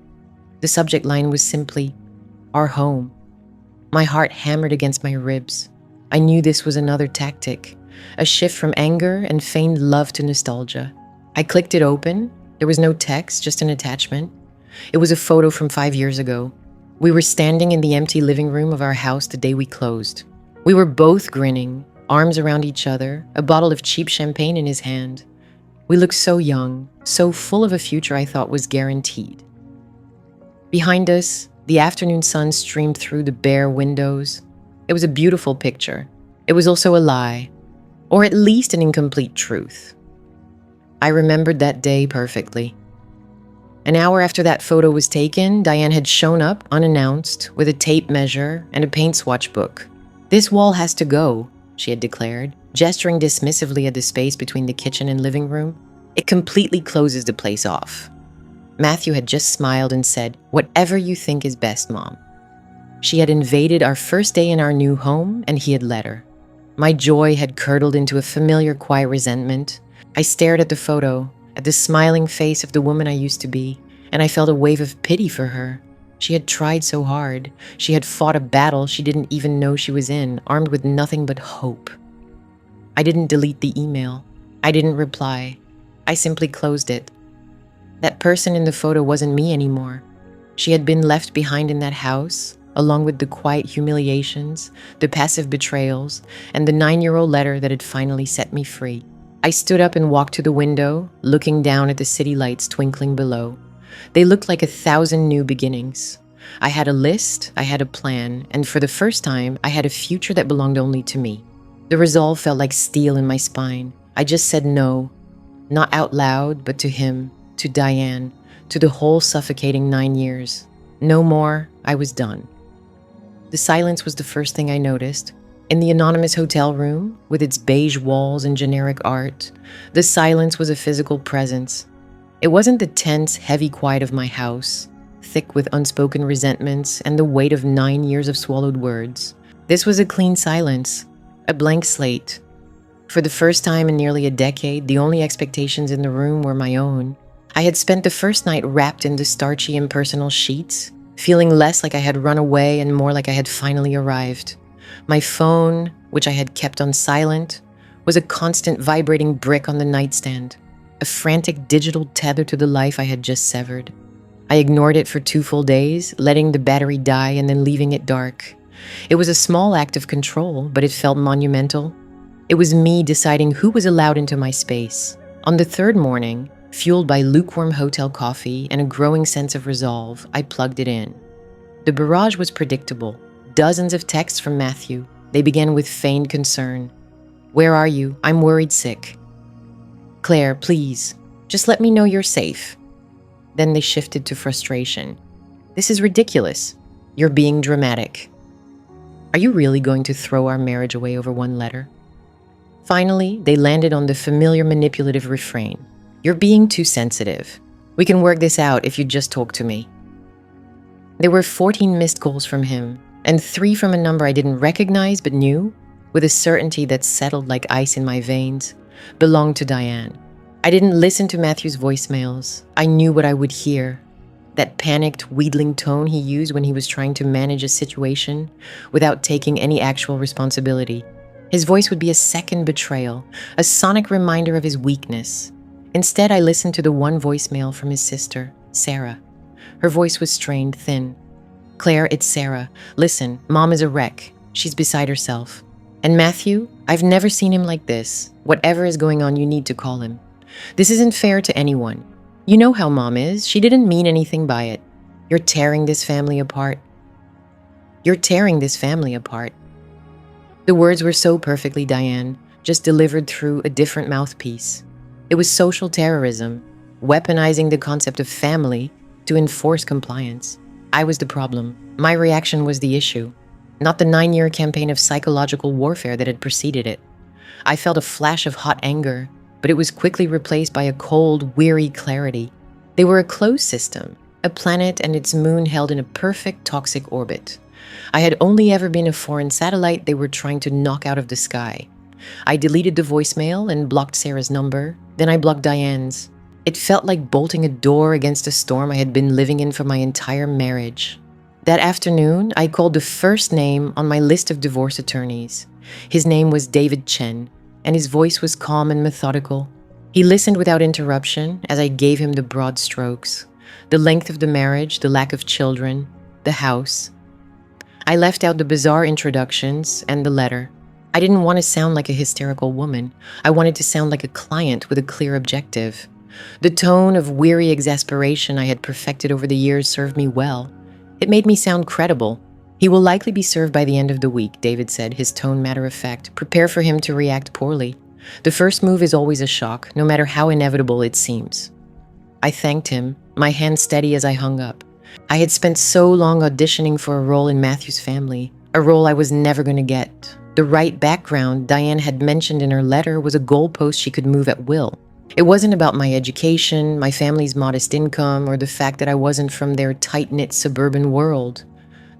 The subject line was simply, "Our home." My heart hammered against my ribs. I knew this was another tactic, a shift from anger and feigned love to nostalgia. I clicked it open. There was no text, just an attachment. It was a photo from 5 years ago. We were standing in the empty living room of our house the day we closed. We were both grinning, arms around each other, a bottle of cheap champagne in his hand. We looked so young, so full of a future I thought was guaranteed. Behind us, the afternoon sun streamed through the bare windows. It was a beautiful picture. It was also a lie, or at least an incomplete truth. I remembered that day perfectly. An hour after that photo was taken, Diane had shown up unannounced with a tape measure and a paint swatch book. "This wall has to go," she had declared, gesturing dismissively at the space between the kitchen and living room. "It completely closes the place off." Matthew had just smiled and said, "Whatever you think is best, Mom." She had invaded our first day in our new home, and he had let her. My joy had curdled into a familiar, quiet resentment. I stared at the photo, at the smiling face of the woman I used to be, and I felt a wave of pity for her. She had tried so hard. She had fought a battle she didn't even know she was in, armed with nothing but hope. I didn't delete the email. I didn't reply. I simply closed it. That person in the photo wasn't me anymore. She had been left behind in that house, along with the quiet humiliations, the passive betrayals, and the 9-year-old letter that had finally set me free. I stood up and walked to the window, looking down at the city lights twinkling below. They looked like 1,000 new beginnings. I had a list, I had a plan, and for the first time, I had a future that belonged only to me. The resolve felt like steel in my spine. I just said no, not out loud, but to him, to Diane, to the whole suffocating 9 years. No more, I was done. The silence was the first thing I noticed. In the anonymous hotel room, with its beige walls and generic art, the silence was a physical presence. It wasn't the tense, heavy quiet of my house, thick with unspoken resentments and the weight of 9 years of swallowed words. This was a clean silence, a blank slate. For the first time in nearly a decade, the only expectations in the room were my own. I had spent the first night wrapped in the starchy, impersonal sheets, feeling less like I had run away and more like I had finally arrived. My phone, which I had kept on silent, was a constant vibrating brick on the nightstand, a frantic digital tether to the life I had just severed. I ignored it for 2 full days, letting the battery die and then leaving it dark. It was a small act of control, but it felt monumental. It was me deciding who was allowed into my space. On the 3rd morning, fueled by lukewarm hotel coffee and a growing sense of resolve, I plugged it in. The barrage was predictable. Dozens of texts from Matthew. They began with feigned concern. "Where are you? I'm worried sick." "Claire, please, just let me know you're safe." Then they shifted to frustration. "This is ridiculous. You're being dramatic. Are you really going to throw our marriage away over one letter?" Finally, they landed on the familiar manipulative refrain. "You're being too sensitive. We can work this out if you just talk to me." There were 14 missed calls from him, and 3 from a number I didn't recognize but knew, with a certainty that settled like ice in my veins, belonged to Diane. I didn't listen to Matthew's voicemails. I knew what I would hear. That panicked, wheedling tone he used when he was trying to manage a situation without taking any actual responsibility. His voice would be a second betrayal, a sonic reminder of his weakness. Instead, I listened to the one voicemail from his sister, Sarah. Her voice was strained, thin. "Claire, it's Sarah. Listen, Mom is a wreck. She's beside herself. And Matthew, I've never seen him like this. Whatever is going on, you need to call him. This isn't fair to anyone. You know how Mom is. She didn't mean anything by it. You're tearing this family apart. You're tearing this family apart." The words were so perfectly Diane, just delivered through a different mouthpiece. It was social terrorism, weaponizing the concept of family to enforce compliance. I was the problem. My reaction was the issue, not the 9-year campaign of psychological warfare that had preceded it. I felt a flash of hot anger, but it was quickly replaced by a cold, weary clarity. They were a closed system, a planet and its moon held in a perfect toxic orbit. I had only ever been a foreign satellite they were trying to knock out of the sky. I deleted the voicemail and blocked Sarah's number, then I blocked Diane's. It felt like bolting a door against a storm I had been living in for my entire marriage. That afternoon, I called the first name on my list of divorce attorneys. His name was David Chen, and his voice was calm and methodical. He listened without interruption as I gave him the broad strokes. The length of the marriage, the lack of children, the house. I left out the bizarre introductions and the letter. I didn't want to sound like a hysterical woman. I wanted to sound like a client with a clear objective. The tone of weary exasperation I had perfected over the years served me well. It made me sound credible. He will likely be served by the end of the week, David said, his tone matter of fact. Prepare for him to react poorly. The first move is always a shock, no matter how inevitable it seems. I thanked him, my hand steady as I hung up. I had spent so long auditioning for a role in Matthew's family, a role I was never going to get. The right background Diane had mentioned in her letter was a goalpost she could move at will. It wasn't about my education, my family's modest income, or the fact that I wasn't from their tight-knit suburban world.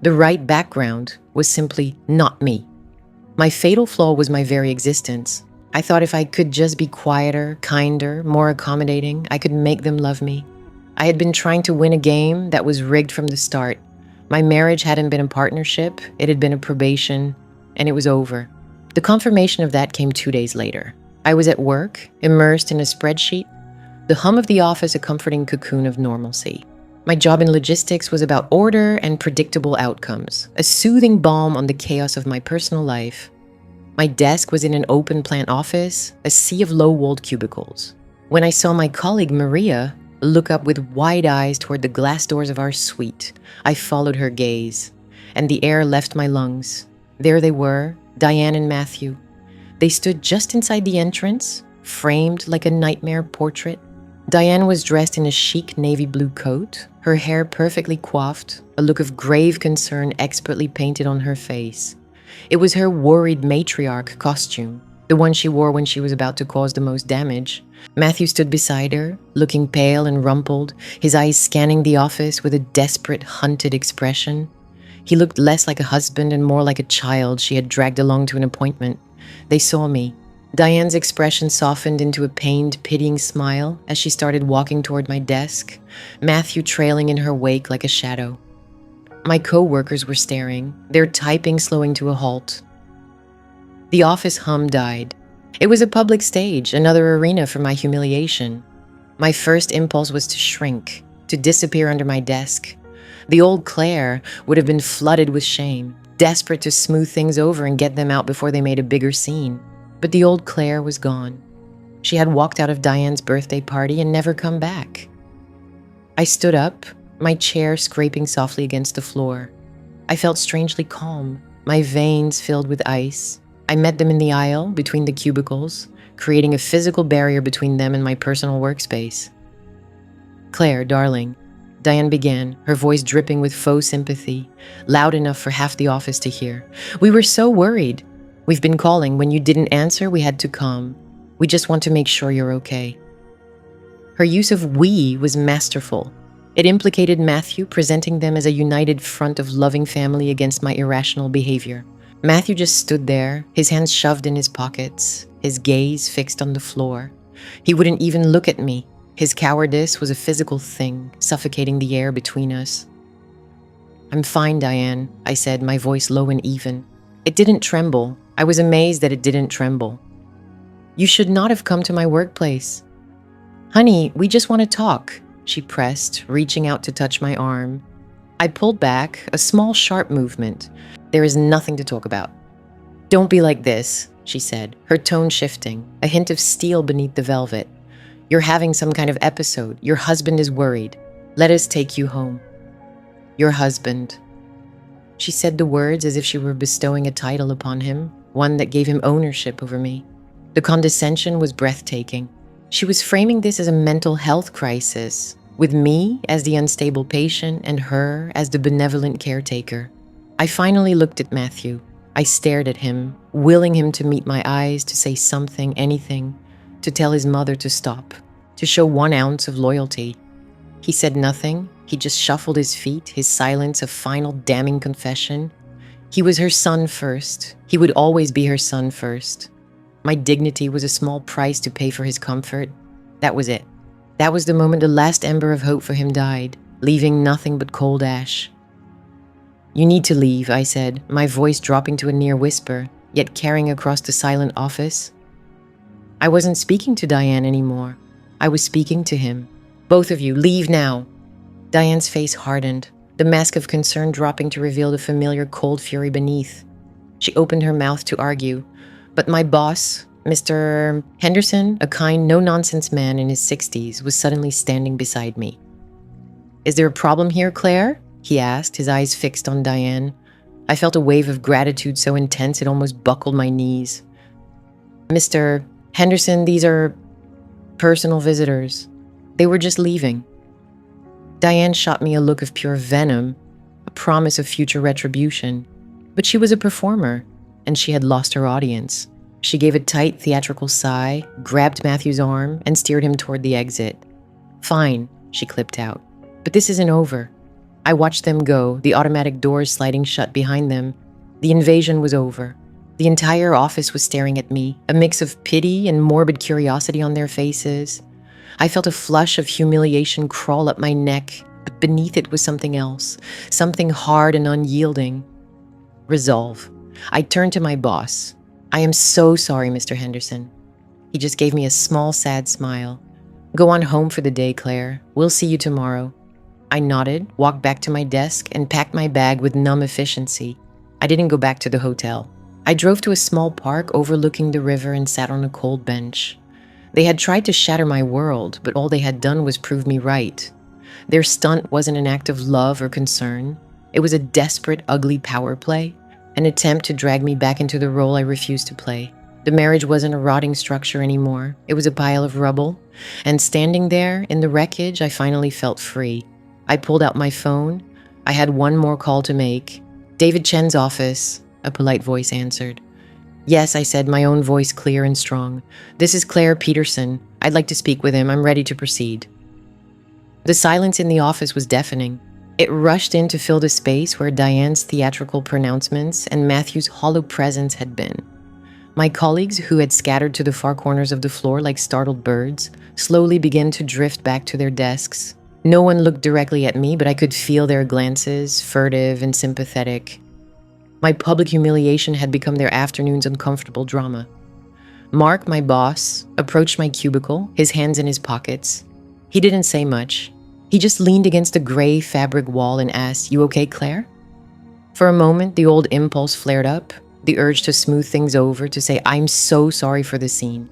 The right background was simply not me. My fatal flaw was my very existence. I thought if I could just be quieter, kinder, more accommodating, I could make them love me. I had been trying to win a game that was rigged from the start. My marriage hadn't been a partnership, it had been a probation, and it was over. The confirmation of that came 2 days later. I was at work, immersed in a spreadsheet, the hum of the office a comforting cocoon of normalcy. My job in logistics was about order and predictable outcomes, a soothing balm on the chaos of my personal life. My desk was in an open plan office, a sea of low-walled cubicles. When I saw my colleague Maria look up with wide eyes toward the glass doors of our suite, I followed her gaze, and the air left my lungs. There they were, Diane and Matthew. They stood just inside the entrance, framed like a nightmare portrait. Diane was dressed in a chic navy blue coat, her hair perfectly coiffed, a look of grave concern expertly painted on her face. It was her worried matriarch costume, the one she wore when she was about to cause the most damage. Matthew stood beside her, looking pale and rumpled, his eyes scanning the office with a desperate, hunted expression. He looked less like a husband and more like a child she had dragged along to an appointment. They saw me. Diane's expression softened into a pained, pitying smile as she started walking toward my desk, Matthew trailing in her wake like a shadow. My co-workers were staring, their typing slowing to a halt. The office hum died. It was a public stage, another arena for my humiliation. My first impulse was to shrink, to disappear under my desk. The old Claire would have been flooded with shame, desperate to smooth things over and get them out before they made a bigger scene. But the old Claire was gone. She had walked out of Diane's birthday party and never come back. I stood up, my chair scraping softly against the floor. I felt strangely calm, my veins filled with ice. I met them in the aisle, between the cubicles, creating a physical barrier between them and my personal workspace. "Claire, darling," Diane began, her voice dripping with faux sympathy, loud enough for half the office to hear. "We were so worried. We've been calling. When you didn't answer, we had to come. We just want to make sure you're okay." Her use of "we" was masterful. It implicated Matthew, presenting them as a united front of loving family against my irrational behavior. Matthew just stood there, his hands shoved in his pockets, his gaze fixed on the floor. He wouldn't even look at me. His cowardice was a physical thing, suffocating the air between us. "I'm fine, Diane," I said, my voice low and even. It didn't tremble. I was amazed that it didn't tremble. "You should not have come to my workplace." "Honey, we just want to talk," she pressed, reaching out to touch my arm. I pulled back, a small, sharp movement. "There is nothing to talk about." "Don't be like this," she said, her tone shifting, a hint of steel beneath the velvet. "You're having some kind of episode. Your husband is worried. Let us take you home." "Your husband." She said the words as if she were bestowing a title upon him, one that gave him ownership over me. The condescension was breathtaking. She was framing this as a mental health crisis, with me as the unstable patient and her as the benevolent caretaker. I finally looked at Matthew. I stared at him, willing him to meet my eyes, to say something, anything, to tell his mother to stop, to show 1 ounce of loyalty. He said nothing. He just shuffled his feet, his silence a final damning confession. He was her son first. He would always be her son first. My dignity was a small price to pay for his comfort. That was it. That was the moment the last ember of hope for him died, leaving nothing but cold ash. "You need to leave," I said, my voice dropping to a near whisper, yet carrying across the silent office. I wasn't speaking to Diane anymore. I was speaking to him. "Both of you, leave now." Diane's face hardened, the mask of concern dropping to reveal the familiar cold fury beneath. She opened her mouth to argue, but my boss, Mr. Henderson, a kind, no-nonsense man in his 60s, was suddenly standing beside me. "Is there a problem here, Claire?" he asked, his eyes fixed on Diane. I felt a wave of gratitude so intense it almost buckled my knees. "Mr. Henderson, these are personal visitors. They were just leaving." Diane shot me a look of pure venom, a promise of future retribution. But she was a performer, and she had lost her audience. She gave a tight theatrical sigh, grabbed Matthew's arm, and steered him toward the exit. "Fine," she clipped out. "But this isn't over." I watched them go, the automatic doors sliding shut behind them. The invasion was over. The entire office was staring at me, a mix of pity and morbid curiosity on their faces. I felt a flush of humiliation crawl up my neck, but beneath it was something else, something hard and unyielding. Resolve. I turned to my boss. "I am so sorry, Mr. Henderson." He just gave me a small, sad smile. "Go on home for the day, Claire. We'll see you tomorrow." I nodded, walked back to my desk, and packed my bag with numb efficiency. I didn't go back to the hotel. I drove to a small park overlooking the river and sat on a cold bench. They had tried to shatter my world, but all they had done was prove me right. Their stunt wasn't an act of love or concern. It was a desperate, ugly power play, an attempt to drag me back into the role I refused to play. The marriage wasn't a rotting structure anymore. It was a pile of rubble. And standing there in the wreckage, I finally felt free. I pulled out my phone. I had one more call to make. "David Chen's office," a polite voice answered. "Yes," I said, my own voice clear and strong. "This is Claire Peterson. I'd like to speak with him. I'm ready to proceed." The silence in the office was deafening. It rushed in to fill the space where Diane's theatrical pronouncements and Matthew's hollow presence had been. My colleagues, who had scattered to the far corners of the floor like startled birds, slowly began to drift back to their desks. No one looked directly at me, but I could feel their glances, furtive and sympathetic. My public humiliation had become their afternoon's uncomfortable drama. Mark, my boss, approached my cubicle, his hands in his pockets. He didn't say much. He just leaned against a gray fabric wall and asked, "You okay, Claire?" For a moment, the old impulse flared up, the urge to smooth things over, to say, "I'm so sorry for the scene."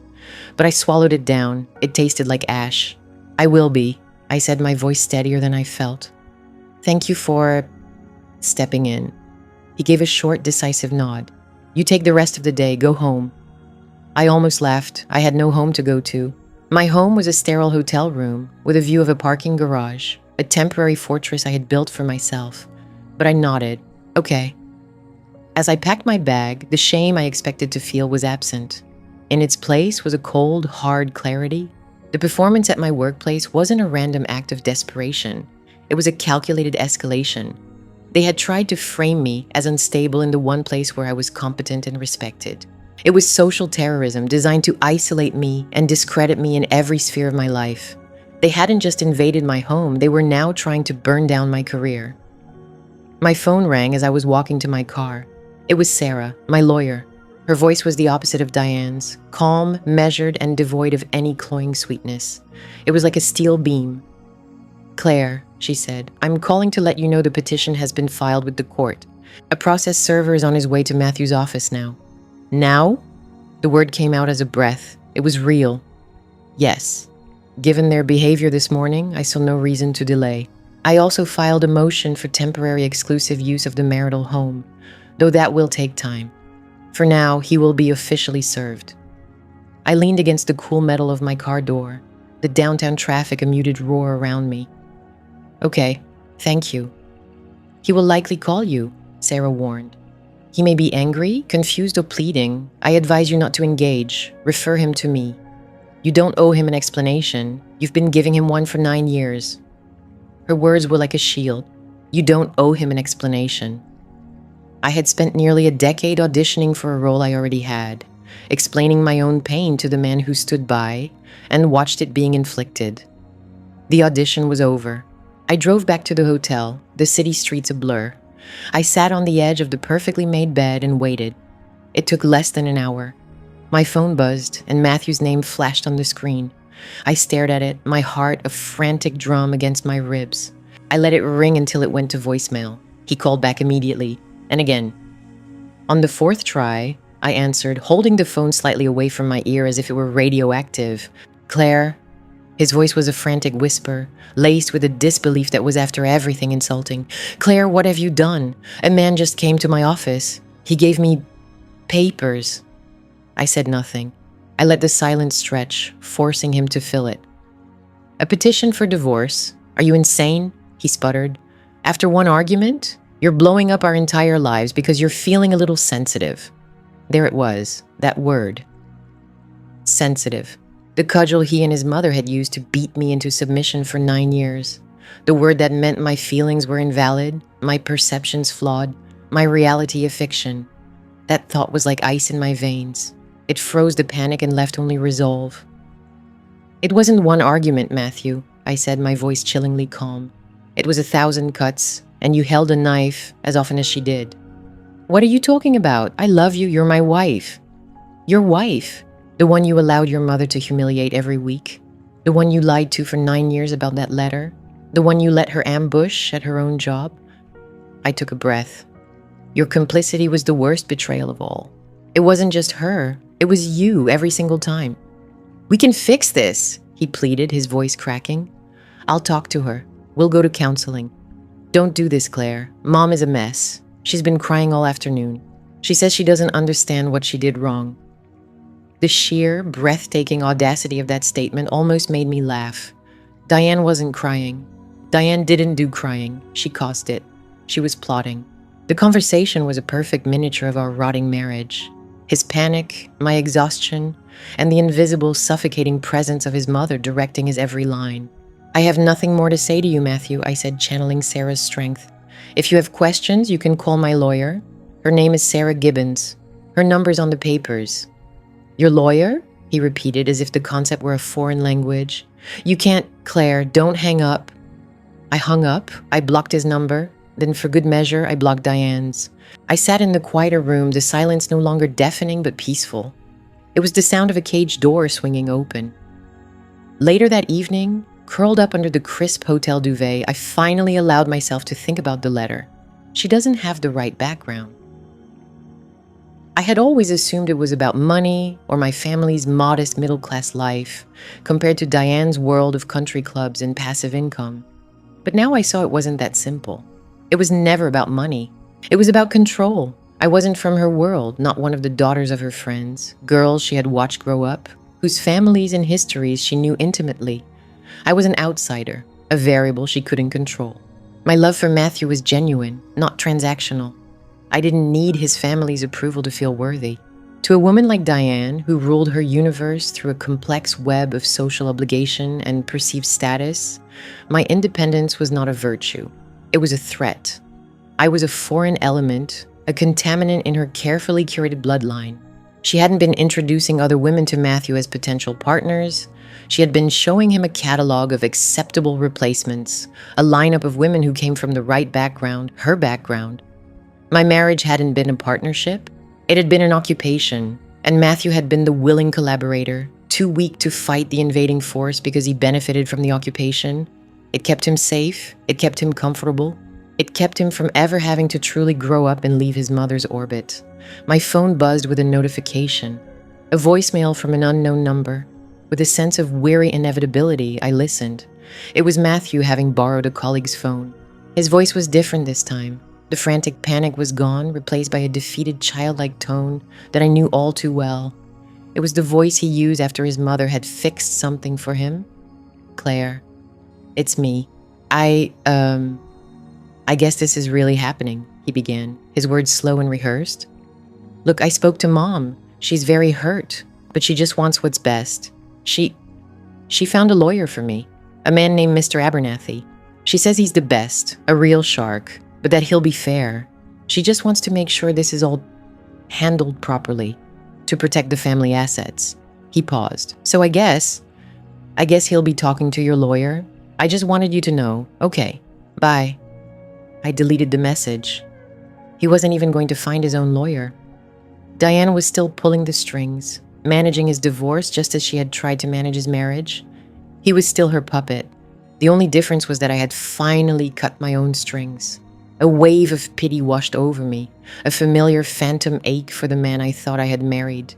But I swallowed it down. It tasted like ash. "I will be," I said, my voice steadier than I felt. "Thank you for stepping in." He gave a short, decisive nod. "You take the rest of the day. Go home." I almost laughed. I had no home to go to. My home was a sterile hotel room with a view of a parking garage, a temporary fortress I had built for myself. But I nodded. "Okay." As I packed my bag, the shame I expected to feel was absent. In its place was a cold, hard clarity. The performance at my workplace wasn't a random act of desperation. It was a calculated escalation. They had tried to frame me as unstable in the one place where I was competent and respected. It was social terrorism designed to isolate me and discredit me in every sphere of my life. They hadn't just invaded my home, they were now trying to burn down my career. My phone rang as I was walking to my car. It was Sarah, my lawyer. Her voice was the opposite of Diane's, calm, measured, and devoid of any cloying sweetness. It was like a steel beam. "Claire," she said, "I'm calling to let you know the petition has been filed with the court. A process server is on his way to Matthew's office now." "Now?" The word came out as a breath. It was real. "Yes. Given their behavior this morning, I saw no reason to delay. I also filed a motion for temporary exclusive use of the marital home, though that will take time. For now, he will be officially served." I leaned against the cool metal of my car door, the downtown traffic a muted roar around me. "Okay, thank you." "He will likely call you," Sarah warned. "He may be angry, confused, or pleading. I advise you not to engage. Refer him to me. You don't owe him an explanation. You've been giving him one for 9 years." Her words were like a shield. "You don't owe him an explanation." I had spent nearly a decade auditioning for a role I already had, explaining my own pain to the man who stood by, and watched it being inflicted. The audition was over. I drove back to the hotel, the city streets a blur. I sat on the edge of the perfectly made bed and waited. It took less than an hour. My phone buzzed, and Matthew's name flashed on the screen. I stared at it, my heart a frantic drum against my ribs. I let it ring until it went to voicemail. He called back immediately, and again. On the fourth try, I answered, holding the phone slightly away from my ear as if it were radioactive. "Claire, His voice was a frantic whisper, laced with a disbelief that was after everything insulting. "Claire, what have you done? A man just came to my office. He gave me papers." I said nothing. I let the silence stretch, forcing him to fill it. "A petition for divorce? Are you insane?" he sputtered. "After one argument? You're blowing up our entire lives because you're feeling a little sensitive." There it was, that word. Sensitive. The cudgel he and his mother had used to beat me into submission for 9 years. The word that meant my feelings were invalid, my perceptions flawed, my reality a fiction. That thought was like ice in my veins. It froze the panic and left only resolve. "It wasn't one argument, Matthew," I said, my voice chillingly calm. "It was 1,000 cuts, and you held a knife as often as she did." "What are you talking about? I love you, you're my wife." "Your wife? The one you allowed your mother to humiliate every week? The one you lied to for 9 years about that letter? The one you let her ambush at her own job?" I took a breath. "Your complicity was the worst betrayal of all. It wasn't just her, it was you every single time." "We can fix this," he pleaded, his voice cracking. "I'll talk to her. We'll go to counseling." "Don't do this, Claire. Mom is a mess. She's been crying all afternoon. She says she doesn't understand what she did wrong." The sheer, breathtaking audacity of that statement almost made me laugh. Diane wasn't crying. Diane didn't do crying. She caused it. She was plotting. The conversation was a perfect miniature of our rotting marriage. His panic, my exhaustion, and the invisible, suffocating presence of his mother directing his every line. "I have nothing more to say to you, Matthew," I said, channeling Sarah's strength. "If you have questions, you can call my lawyer. Her name is Sarah Gibbons. Her number's on the papers." "Your lawyer?" he repeated as if the concept were a foreign language. "You can't, Claire, don't hang up." I hung up. I blocked his number. Then for good measure, I blocked Diane's. I sat in the quieter room, the silence no longer deafening but peaceful. It was the sound of a cage door swinging open. Later that evening, curled up under the crisp hotel duvet, I finally allowed myself to think about the letter. She doesn't have the right background. I had always assumed it was about money or my family's modest middle-class life compared to Diane's world of country clubs and passive income. But now I saw it wasn't that simple. It was never about money. It was about control. I wasn't from her world, not one of the daughters of her friends, girls she had watched grow up, whose families and histories she knew intimately. I was an outsider, a variable she couldn't control. My love for Matthew was genuine, not transactional. I didn't need his family's approval to feel worthy. To a woman like Diane, who ruled her universe through a complex web of social obligation and perceived status, my independence was not a virtue. It was a threat. I was a foreign element, a contaminant in her carefully curated bloodline. She hadn't been introducing other women to Matthew as potential partners. She had been showing him a catalog of acceptable replacements, a lineup of women who came from the right background, her background. My marriage hadn't been a partnership. It had been an occupation, and Matthew had been the willing collaborator, too weak to fight the invading force because he benefited from the occupation. It kept him safe. It kept him comfortable. It kept him from ever having to truly grow up and leave his mother's orbit. My phone buzzed with a notification, a voicemail from an unknown number. With a sense of weary inevitability, I listened. It was Matthew having borrowed a colleague's phone. His voice was different this time. The frantic panic was gone, replaced by a defeated childlike tone that I knew all too well. It was the voice he used after his mother had fixed something for him. "Claire, it's me. I guess this is really happening," he began, his words slow and rehearsed. "Look, I spoke to Mom. She's very hurt, but she just wants what's best. She found a lawyer for me, a man named Mr. Abernathy. She says he's the best, a real shark, but that he'll be fair. She just wants to make sure this is all handled properly, to protect the family assets." He paused. "So I guess he'll be talking to your lawyer. I just wanted you to know. Okay, bye." I deleted the message. He wasn't even going to find his own lawyer. Diane was still pulling the strings, managing his divorce just as she had tried to manage his marriage. He was still her puppet. The only difference was that I had finally cut my own strings. A wave of pity washed over me, a familiar phantom ache for the man I thought I had married.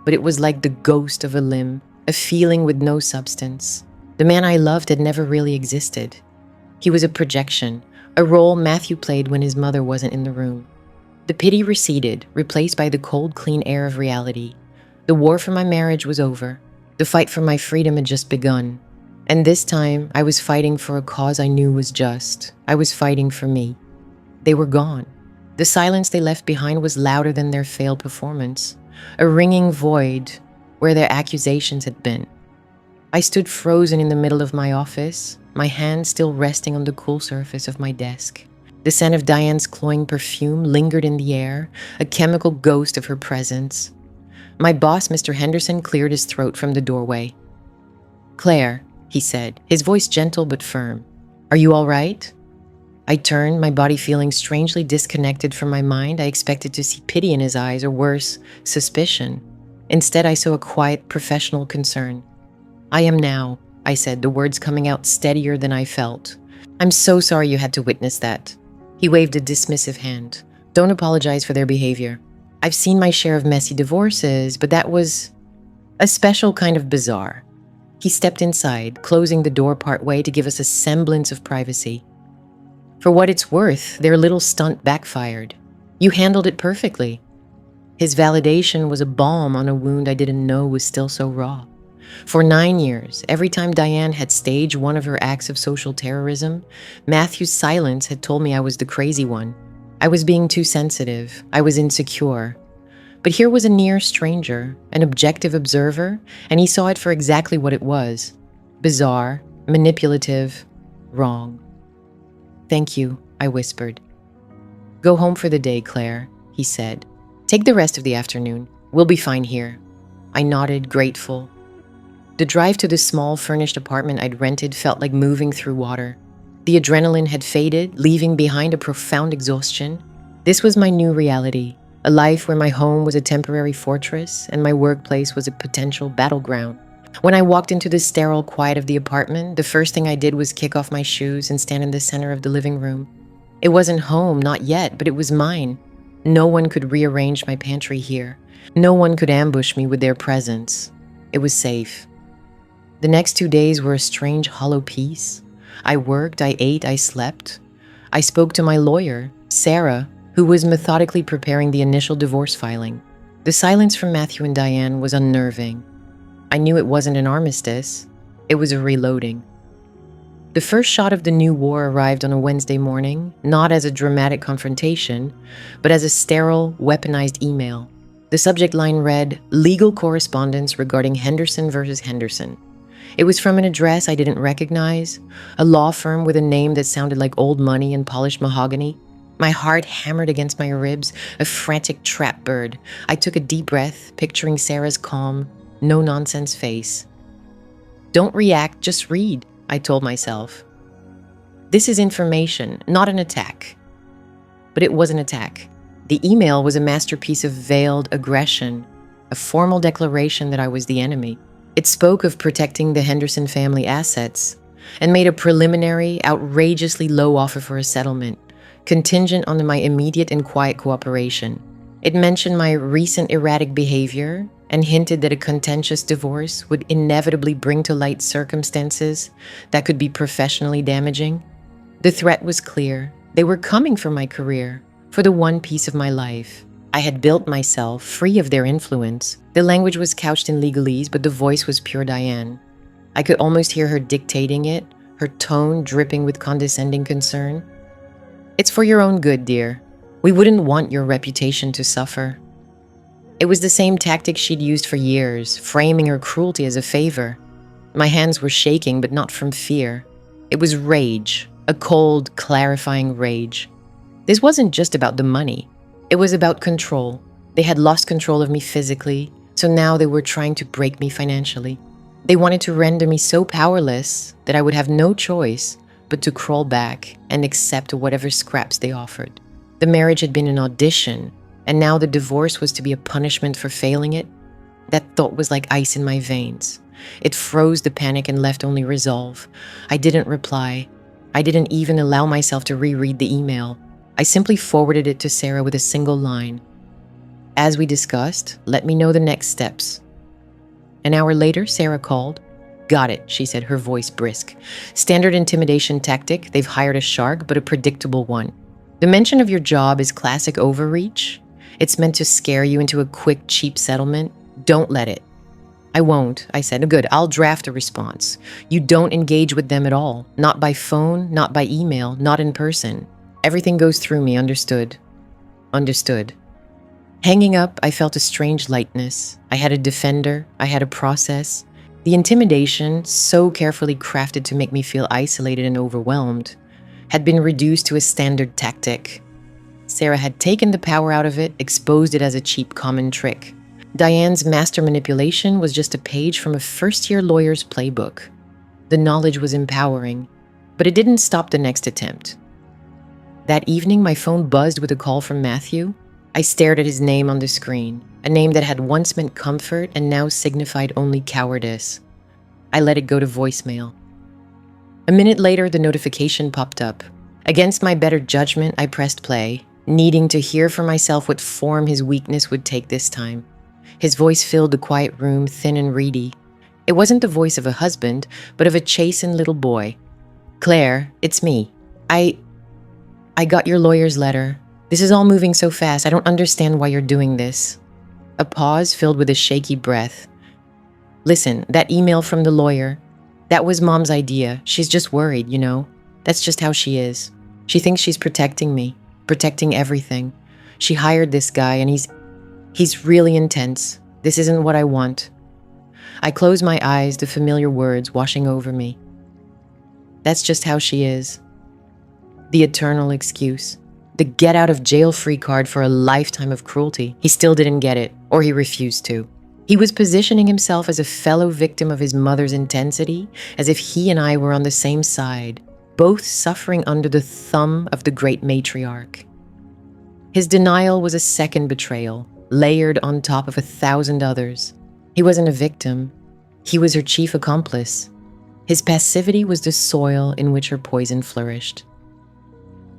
But it was like the ghost of a limb, a feeling with no substance. The man I loved had never really existed. He was a projection, a role Matthew played when his mother wasn't in the room. The pity receded, replaced by the cold, clean air of reality. The war for my marriage was over. The fight for my freedom had just begun. And this time, I was fighting for a cause I knew was just. I was fighting for me. They were gone. The silence they left behind was louder than their failed performance, a ringing void where their accusations had been. I stood frozen in the middle of my office, my hand still resting on the cool surface of my desk. The scent of Diane's cloying perfume lingered in the air, a chemical ghost of her presence. My boss, Mr. Henderson, cleared his throat from the doorway. "Claire," he said, his voice gentle but firm. "Are you all right?" I turned, my body feeling strangely disconnected from my mind. I expected to see pity in his eyes, or worse, suspicion. Instead, I saw a quiet, professional concern. "I am now," I said, the words coming out steadier than I felt. "I'm so sorry you had to witness that." He waved a dismissive hand. "Don't apologize for their behavior. I've seen my share of messy divorces, but that was a special kind of bizarre." He stepped inside, closing the door partway to give us a semblance of privacy. "For what it's worth, their little stunt backfired. You handled it perfectly." His validation was a balm on a wound I didn't know was still so raw. For 9 years, every time Diane had staged one of her acts of social terrorism, Matthew's silence had told me I was the crazy one. I was being too sensitive. I was insecure. But here was a near stranger, an objective observer, and he saw it for exactly what it was. Bizarre, manipulative, wrong. "Thank you," I whispered. "Go home for the day, Claire," he said. "Take the rest of the afternoon. We'll be fine here." I nodded, grateful. The drive to the small, furnished apartment I'd rented felt like moving through water. The adrenaline had faded, leaving behind a profound exhaustion. This was my new reality, a life where my home was a temporary fortress and my workplace was a potential battleground. When I walked into the sterile quiet of the apartment, the first thing I did was kick off my shoes and stand in the center of the living room. It wasn't home, not yet, but it was mine. No one could rearrange my pantry here. No one could ambush me with their presence. It was safe. The next 2 days were a strange, hollow peace. I worked, I ate, I slept. I spoke to my lawyer, Sarah, who was methodically preparing the initial divorce filing. The silence from Matthew and Diane was unnerving. I knew it wasn't an armistice. It was a reloading. The first shot of the new war arrived on a Wednesday morning, not as a dramatic confrontation, but as a sterile, weaponized email. The subject line read, "Legal correspondence regarding Henderson versus Henderson." It was from an address I didn't recognize, a law firm with a name that sounded like old money and polished mahogany. My heart hammered against my ribs, a frantic trap bird. I took a deep breath, picturing Sarah's calm, no-nonsense face. "Don't react, just read," I told myself. "This is information, not an attack." But it was an attack. The email was a masterpiece of veiled aggression, a formal declaration that I was the enemy. It spoke of protecting the Henderson family assets and made a preliminary, outrageously low offer for a settlement, contingent on my immediate and quiet cooperation. It mentioned my recent erratic behavior and hinted that a contentious divorce would inevitably bring to light circumstances that could be professionally damaging. The threat was clear. They were coming for my career, for the one piece of my life I had built myself, free of their influence. The language was couched in legalese, but the voice was pure Diane. I could almost hear her dictating it, her tone dripping with condescending concern. "It's for your own good, dear. We wouldn't want your reputation to suffer." It was the same tactic she'd used for years, framing her cruelty as a favor. My hands were shaking, but not from fear. It was rage, a cold, clarifying rage. This wasn't just about the money. It was about control. They had lost control of me physically, so now they were trying to break me financially. They wanted to render me so powerless that I would have no choice but to crawl back and accept whatever scraps they offered. The marriage had been an audition, and now the divorce was to be a punishment for failing it. That thought was like ice in my veins. It froze the panic and left only resolve. I didn't reply. I didn't even allow myself to reread the email. I simply forwarded it to Sarah with a single line. "As we discussed, let me know the next steps." An hour later, Sarah called. Got it, she said, her voice brisk. Standard intimidation tactic. They've hired a shark, but a predictable one. The mention of your job is classic overreach. It's meant to scare you into a quick, cheap settlement. Don't let it. I won't, I said. Good, I'll draft a response. You don't engage with them at all. Not by phone, not by email, not in person. Everything goes through me, understood. Understood. Hanging up, I felt a strange lightness. I had a defender. I had a process. The intimidation, so carefully crafted to make me feel isolated and overwhelmed, had been reduced to a standard tactic. Sarah had taken the power out of it, exposed it as a cheap common trick. Diane's master manipulation was just a page from a first-year lawyer's playbook. The knowledge was empowering, but it didn't stop the next attempt. That evening, my phone buzzed with a call from Matthew. I stared at his name on the screen, a name that had once meant comfort and now signified only cowardice. I let it go to voicemail. A minute later, the notification popped up. Against my better judgment, I pressed play, needing to hear for myself what form his weakness would take this time. His voice filled the quiet room, thin and reedy. It wasn't the voice of a husband, but of a chastened little boy. Claire, it's me. I got your lawyer's letter. This is all moving so fast. I don't understand why you're doing this. A pause filled with a shaky breath. Listen, that email from the lawyer, that was Mom's idea. She's just worried, you know. That's just how she is. She thinks she's protecting me, protecting everything. She hired this guy and he's really intense. This isn't what I want. I closed my eyes, the familiar words washing over me. That's just how she is. The eternal excuse. The get-out-of-jail-free card for a lifetime of cruelty. He still didn't get it, or he refused to. He was positioning himself as a fellow victim of his mother's intensity, as if he and I were on the same side, both suffering under the thumb of the great matriarch. His denial was a second betrayal, layered on top of 1,000 others. He wasn't a victim. He was her chief accomplice. His passivity was the soil in which her poison flourished.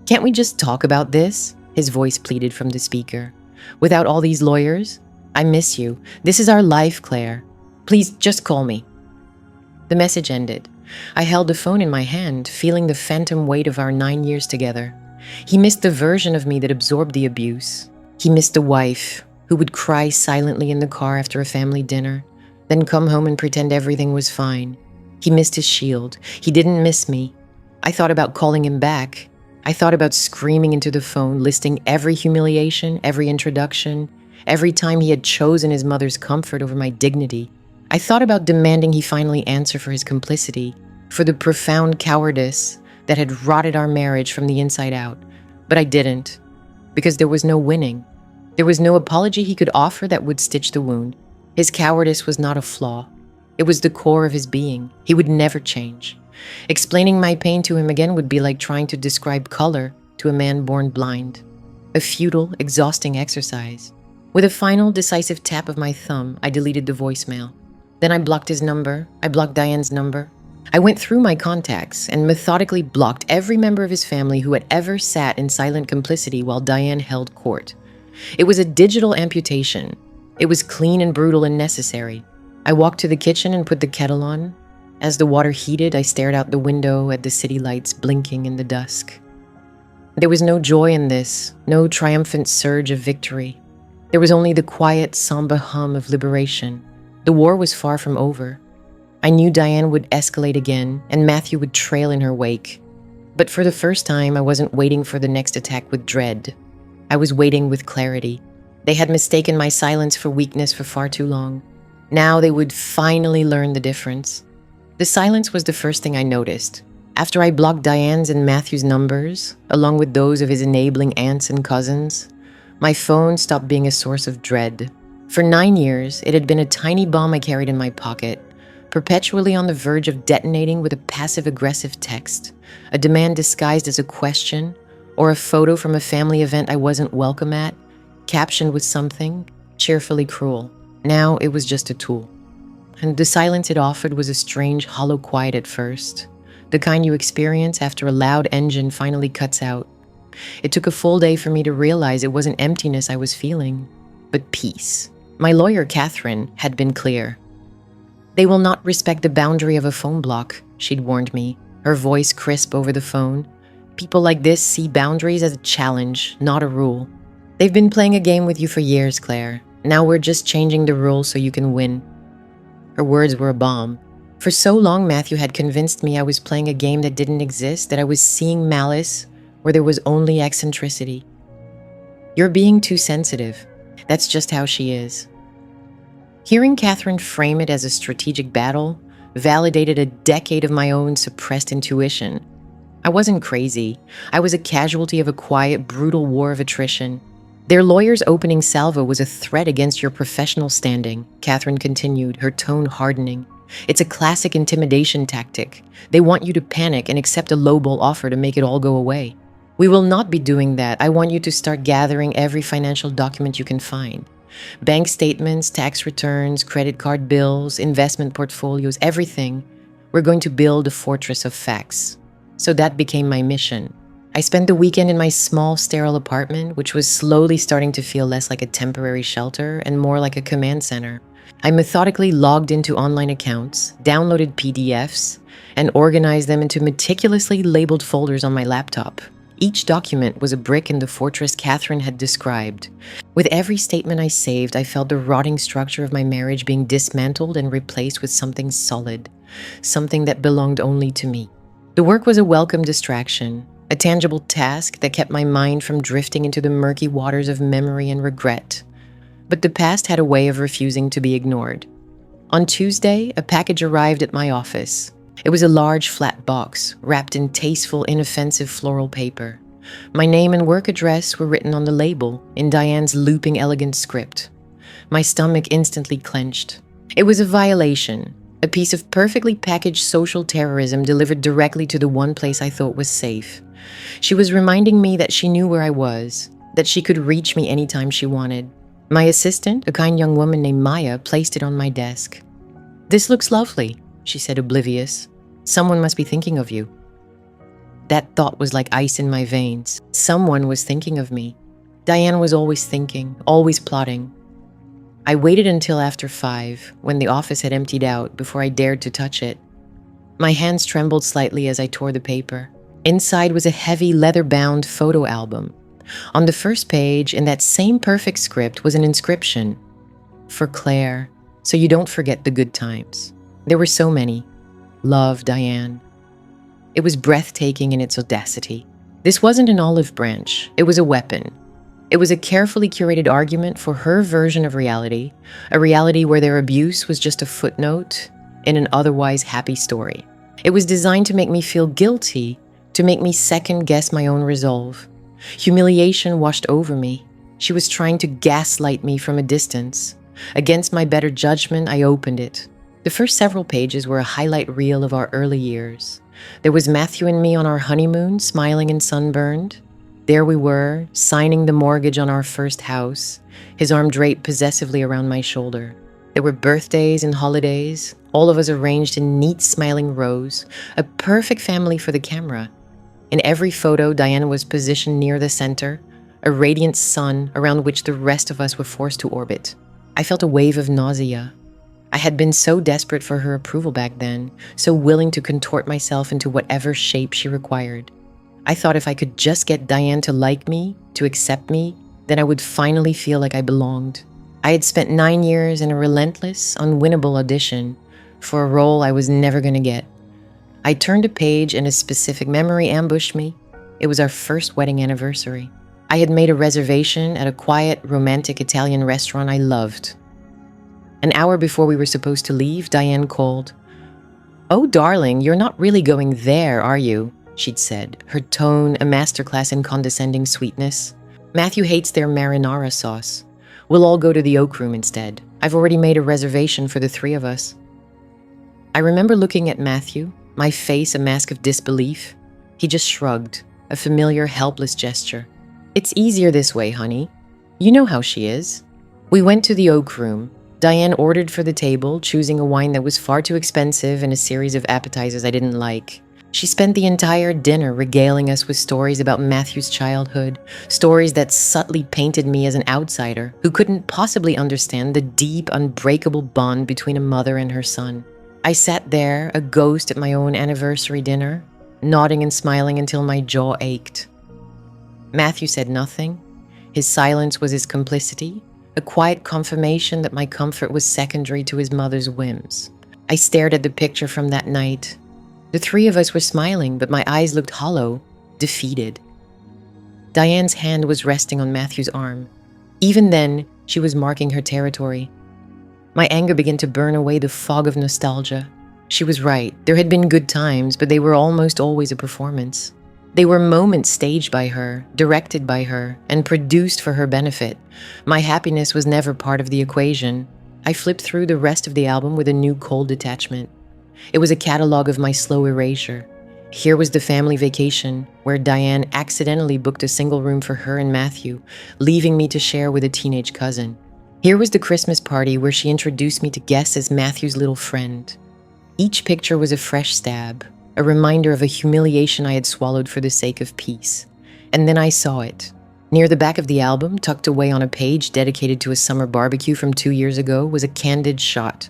Can't we just talk about this? His voice pleaded from the speaker. Without all these lawyers? I miss you. This is our life, Claire. Please, just call me. The message ended. I held the phone in my hand, feeling the phantom weight of our 9 years together. He missed the version of me that absorbed the abuse. He missed the wife who would cry silently in the car after a family dinner, then come home and pretend everything was fine. He missed his shield. He didn't miss me. I thought about calling him back. I thought about screaming into the phone, listing every humiliation, every introduction, every time he had chosen his mother's comfort over my dignity. I thought about demanding he finally answer for his complicity, for the profound cowardice that had rotted our marriage from the inside out. But I didn't, because there was no winning. There was no apology he could offer that would stitch the wound. His cowardice was not a flaw. It was the core of his being. He would never change. Explaining my pain to him again would be like trying to describe color to a man born blind. A futile, exhausting exercise. With a final, decisive tap of my thumb, I deleted the voicemail. Then I blocked his number. I blocked Diane's number. I went through my contacts and methodically blocked every member of his family who had ever sat in silent complicity while Diane held court. It was a digital amputation. It was clean and brutal and necessary. I walked to the kitchen and put the kettle on. As the water heated, I stared out the window at the city lights blinking in the dusk. There was no joy in this, no triumphant surge of victory. There was only the quiet, somber hum of liberation. The war was far from over. I knew Diane would escalate again, and Matthew would trail in her wake. But for the first time, I wasn't waiting for the next attack with dread. I was waiting with clarity. They had mistaken my silence for weakness for far too long. Now they would finally learn the difference. The silence was the first thing I noticed. After I blocked Diane's and Matthew's numbers, along with those of his enabling aunts and cousins, my phone stopped being a source of dread. For 9 years, it had been a tiny bomb I carried in my pocket, perpetually on the verge of detonating with a passive-aggressive text, a demand disguised as a question, or a photo from a family event I wasn't welcome at, captioned with something cheerfully cruel. Now it was just a tool. And the silence it offered was a strange, hollow quiet at first, the kind you experience after a loud engine finally cuts out. It took a full day for me to realize it wasn't emptiness I was feeling, but peace. My lawyer, Catherine, had been clear. They will not respect the boundary of a phone block, she'd warned me, her voice crisp over the phone. People like this see boundaries as a challenge, not a rule. They've been playing a game with you for years, Claire. Now we're just changing the rules so you can win. Her words were a bomb. For so long, Matthew had convinced me I was playing a game that didn't exist, that I was seeing malice where there was only eccentricity. You're being too sensitive. That's just how she is. Hearing Catherine frame it as a strategic battle validated a decade of my own suppressed intuition. I wasn't crazy. I was a casualty of a quiet, brutal war of attrition. Their lawyer's opening salvo was a threat against your professional standing, Catherine continued, her tone hardening. It's a classic intimidation tactic. They want you to panic and accept a lowball offer to make it all go away. We will not be doing that. I want you to start gathering every financial document you can find. Bank statements, tax returns, credit card bills, investment portfolios, everything. We're going to build a fortress of facts. So that became my mission. I spent the weekend in my small, sterile apartment, which was slowly starting to feel less like a temporary shelter and more like a command center. I methodically logged into online accounts, downloaded PDFs, and organized them into meticulously labeled folders on my laptop. Each document was a brick in the fortress Catherine had described. With every statement I saved, I felt the rotting structure of my marriage being dismantled and replaced with something solid, something that belonged only to me. The work was a welcome distraction, a tangible task that kept my mind from drifting into the murky waters of memory and regret. But the past had a way of refusing to be ignored. On Tuesday, a package arrived at my office. It was a large flat box, wrapped in tasteful, inoffensive floral paper. My name and work address were written on the label in Diane's looping, elegant script. My stomach instantly clenched. It was a violation, a piece of perfectly packaged social terrorism delivered directly to the one place I thought was safe. She was reminding me that she knew where I was, that she could reach me anytime she wanted. My assistant, a kind young woman named Maya, placed it on my desk. "This looks lovely," she said, oblivious. "Someone must be thinking of you." That thought was like ice in my veins. Someone was thinking of me. Diane was always thinking, always plotting. I waited until after 5, when the office had emptied out, before I dared to touch it. My hands trembled slightly as I tore the paper. Inside was a heavy, leather-bound photo album. On the first page, in that same perfect script, was an inscription. "For Claire, so you don't forget the good times." There were so many. "Love, Diane." It was breathtaking in its audacity. This wasn't an olive branch. It was a weapon. It was a carefully curated argument for her version of reality, a reality where their abuse was just a footnote in an otherwise happy story. It was designed to make me feel guilty, to make me second-guess my own resolve. Humiliation washed over me. She was trying to gaslight me from a distance. Against my better judgment, I opened it. The first several pages were a highlight reel of our early years. There was Matthew and me on our honeymoon, smiling and sunburned. There we were, signing the mortgage on our first house, his arm draped possessively around my shoulder. There were birthdays and holidays, all of us arranged in neat, smiling rows, a perfect family for the camera. In every photo, Diana was positioned near the center, a radiant sun around which the rest of us were forced to orbit. I felt a wave of nausea. I had been so desperate for her approval back then, so willing to contort myself into whatever shape she required. I thought if I could just get Diane to like me, to accept me, then I would finally feel like I belonged. I had spent 9 years in a relentless, unwinnable audition for a role I was never going to get. I turned a page and a specific memory ambushed me. It was our first wedding anniversary. I had made a reservation at a quiet, romantic Italian restaurant I loved. An hour before we were supposed to leave, Diane called. "Oh, darling, you're not really going there, are you?" she'd said, her tone a masterclass in condescending sweetness. "Matthew hates their marinara sauce. We'll all go to the Oak Room instead. I've already made a reservation for the 3 of us." I remember looking at Matthew, my face a mask of disbelief. He just shrugged, a familiar, helpless gesture. "It's easier this way, honey. You know how she is." We went to the Oak Room. Diane ordered for the table, choosing a wine that was far too expensive and a series of appetizers I didn't like. She spent the entire dinner regaling us with stories about Matthew's childhood, stories that subtly painted me as an outsider who couldn't possibly understand the deep, unbreakable bond between a mother and her son. I sat there, a ghost at my own anniversary dinner, nodding and smiling until my jaw ached. Matthew said nothing. His silence was his complicity, a quiet confirmation that my comfort was secondary to his mother's whims. I stared at the picture from that night. The three of us were smiling, but my eyes looked hollow, defeated. Diane's hand was resting on Matthew's arm. Even then, she was marking her territory. My anger began to burn away the fog of nostalgia. She was right. There had been good times, but they were almost always a performance. They were moments staged by her, directed by her, and produced for her benefit. My happiness was never part of the equation. I flipped through the rest of the album with a new cold detachment. It was a catalog of my slow erasure. Here was the family vacation, where Diane accidentally booked a single room for her and Matthew, leaving me to share with a teenage cousin. Here was the Christmas party where she introduced me to guests as Matthew's little friend. Each picture was a fresh stab, a reminder of a humiliation I had swallowed for the sake of peace. And then I saw it. Near the back of the album, tucked away on a page dedicated to a summer barbecue from 2 years ago, was a candid shot.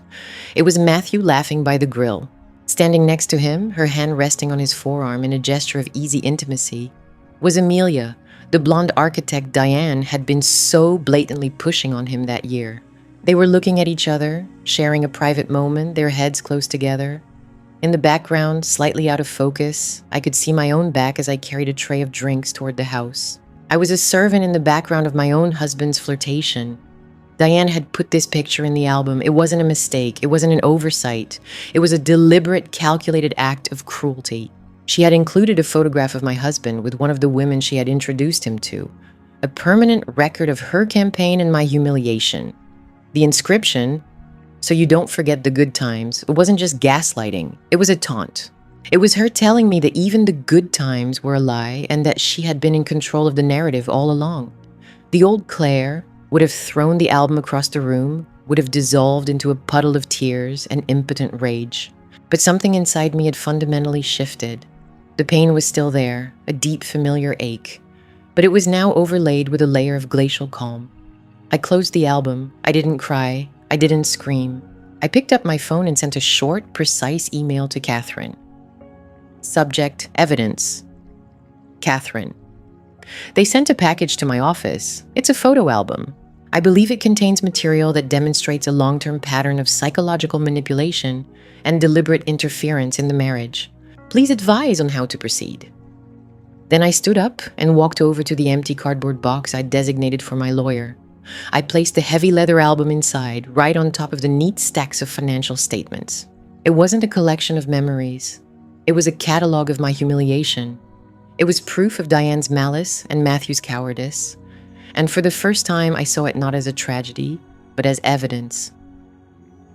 It was Matthew laughing by the grill. Standing next to him, her hand resting on his forearm in a gesture of easy intimacy, was Amelia, the blonde architect Diane had been so blatantly pushing on him that year. They were looking at each other, sharing a private moment, their heads close together. In the background, slightly out of focus, I could see my own back as I carried a tray of drinks toward the house. I was a servant in the background of my own husband's flirtation. Diane had put this picture in the album. It wasn't a mistake. It wasn't an oversight. It was a deliberate, calculated act of cruelty. She had included a photograph of my husband with one of the women she had introduced him to, a permanent record of her campaign and my humiliation. The inscription, "So you don't forget the good times," it wasn't just gaslighting. It was a taunt. It was her telling me that even the good times were a lie and that she had been in control of the narrative all along. The old Claire would have thrown the album across the room, would have dissolved into a puddle of tears and impotent rage. But something inside me had fundamentally shifted. The pain was still there, a deep familiar ache, but it was now overlaid with a layer of glacial calm. I closed the album. I didn't cry. I didn't scream. I picked up my phone and sent a short, precise email to Catherine. Subject, evidence. Catherine. They sent a package to my office. It's a photo album. I believe it contains material that demonstrates a long-term pattern of psychological manipulation and deliberate interference in the marriage. Please advise on how to proceed. Then I stood up and walked over to the empty cardboard box I'd designated for my lawyer. I placed the heavy leather album inside, right on top of the neat stacks of financial statements. It wasn't a collection of memories. It was a catalog of my humiliation. It was proof of Diane's malice and Matthew's cowardice. And for the first time, I saw it not as a tragedy, but as evidence.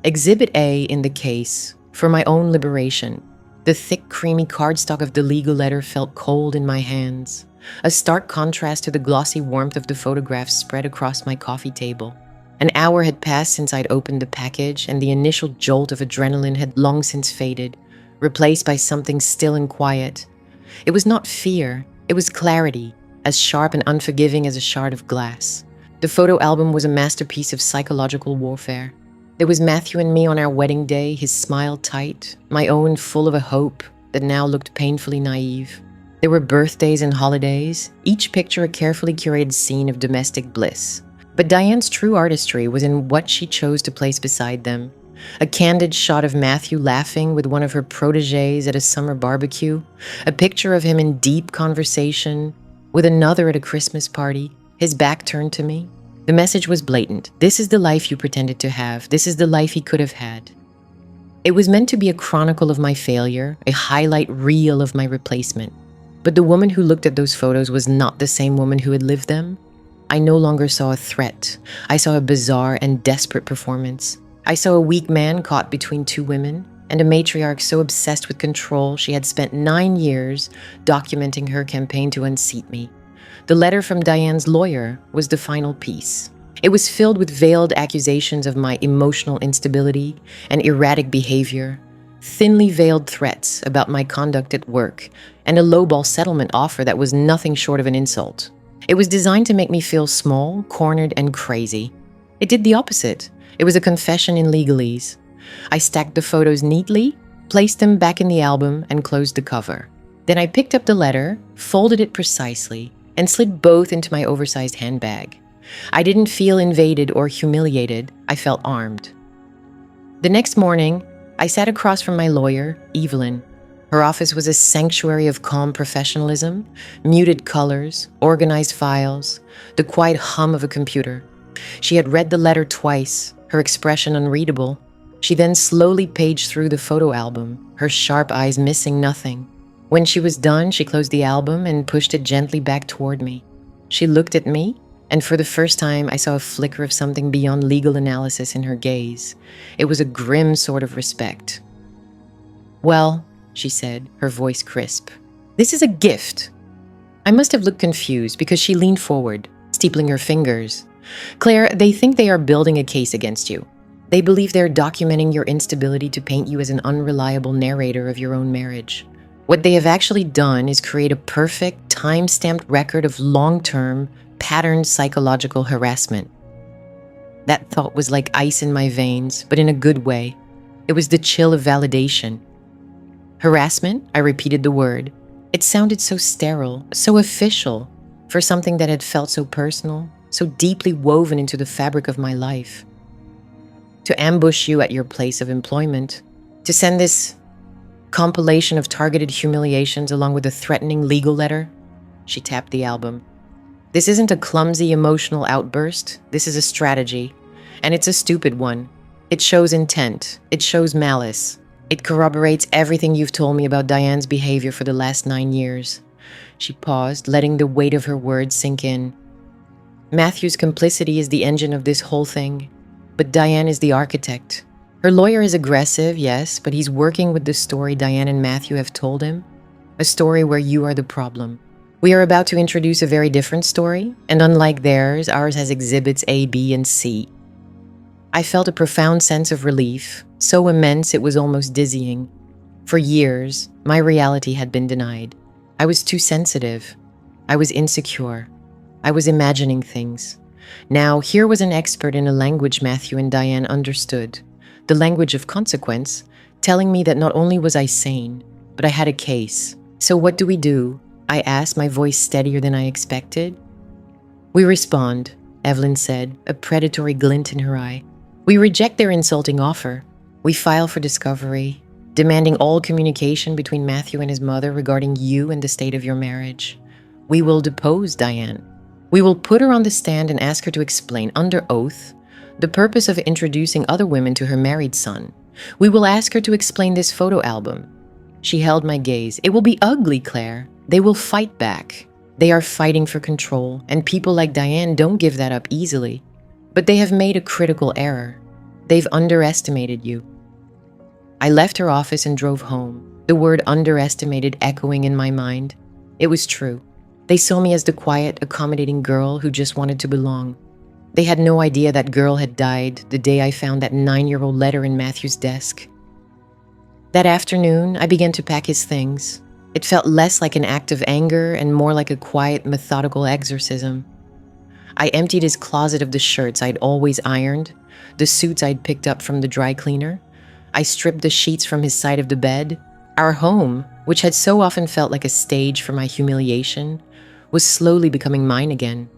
Exhibit A in the case, for my own liberation. The thick, creamy cardstock of the legal letter felt cold in my hands, a stark contrast to the glossy warmth of the photographs spread across my coffee table. An hour had passed since I'd opened the package, and the initial jolt of adrenaline had long since faded, replaced by something still and quiet. It was not fear, it was clarity, as sharp and unforgiving as a shard of glass. The photo album was a masterpiece of psychological warfare. There was Matthew and me on our wedding day, his smile tight, my own full of a hope that now looked painfully naive. There were birthdays and holidays, each picture a carefully curated scene of domestic bliss. But Diane's true artistry was in what she chose to place beside them. A candid shot of Matthew laughing with one of her protégés at a summer barbecue, a picture of him in deep conversation with another at a Christmas party, his back turned to me. The message was blatant. This is the life you pretended to have. This is the life he could have had. It was meant to be a chronicle of my failure, a highlight reel of my replacement. But the woman who looked at those photos was not the same woman who had lived them. I no longer saw a threat. I saw a bizarre and desperate performance. I saw a weak man caught between two women, and a matriarch so obsessed with control she had spent 9 years documenting her campaign to unseat me. The letter from Diane's lawyer was the final piece. It was filled with veiled accusations of my emotional instability and erratic behavior, thinly veiled threats about my conduct at work, and a lowball settlement offer that was nothing short of an insult. It was designed to make me feel small, cornered, and crazy. It did the opposite. It was a confession in legalese. I stacked the photos neatly, placed them back in the album, and closed the cover. Then I picked up the letter, folded it precisely, and slid both into my oversized handbag. I didn't feel invaded or humiliated. I felt armed. The next morning, I sat across from my lawyer, Evelyn. Her office was a sanctuary of calm professionalism, muted colors, organized files, the quiet hum of a computer. She had read the letter twice, her expression unreadable. She then slowly paged through the photo album, her sharp eyes missing nothing. When she was done, she closed the album and pushed it gently back toward me. She looked at me, and for the first time, I saw a flicker of something beyond legal analysis in her gaze. It was a grim sort of respect. "Well," she said, her voice crisp, "this is a gift." I must have looked confused because she leaned forward, steepling her fingers. "Claire, they think they are building a case against you. They believe they're documenting your instability to paint you as an unreliable narrator of your own marriage. What they have actually done is create a perfect, time-stamped record of long-term, patterned psychological harassment." That thought was like ice in my veins, but in a good way. It was the chill of validation. Harassment? I repeated the word. It sounded so sterile, so official, for something that had felt so personal, so deeply woven into the fabric of my life. To ambush you at your place of employment, to send this compilation of targeted humiliations along with a threatening legal letter. She tapped the album. "This isn't a clumsy emotional outburst. This is a strategy. And it's a stupid one. It shows intent. It shows malice. It corroborates everything you've told me about Diane's behavior for the last 9 years. She paused, letting the weight of her words sink in. "Matthew's complicity is the engine of this whole thing, but Diane is the architect. Her lawyer is aggressive, yes, but he's working with the story Diane and Matthew have told him, a story where you are the problem. We are about to introduce a very different story, and unlike theirs, ours has exhibits A, B, and C." I felt a profound sense of relief, so immense it was almost dizzying. For years, my reality had been denied. I was too sensitive. I was insecure. I was imagining things. Now, here was an expert in a language Matthew and Diane understood, the language of consequence, telling me that not only was I sane, but I had a case. "So what do we do?" I asked, my voice steadier than I expected. "We respond," Evelyn said, a predatory glint in her eye. "We reject their insulting offer. We file for discovery, demanding all communication between Matthew and his mother regarding you and the state of your marriage. We will depose Diane. We will put her on the stand and ask her to explain, under oath, the purpose of introducing other women to her married son. We will ask her to explain this photo album." She held my gaze. "It will be ugly, Claire. They will fight back. They are fighting for control, and people like Diane don't give that up easily. But they have made a critical error. They've underestimated you." I left her office and drove home, the word underestimated echoing in my mind. It was true. They saw me as the quiet, accommodating girl who just wanted to belong. They had no idea that girl had died the day I found that 9-year-old letter in Matthew's desk. That afternoon, I began to pack his things. It felt less like an act of anger and more like a quiet, methodical exorcism. I emptied his closet of the shirts I'd always ironed, the suits I'd picked up from the dry cleaner. I stripped the sheets from his side of the bed. Our home, which had so often felt like a stage for my humiliation, was slowly becoming mine again.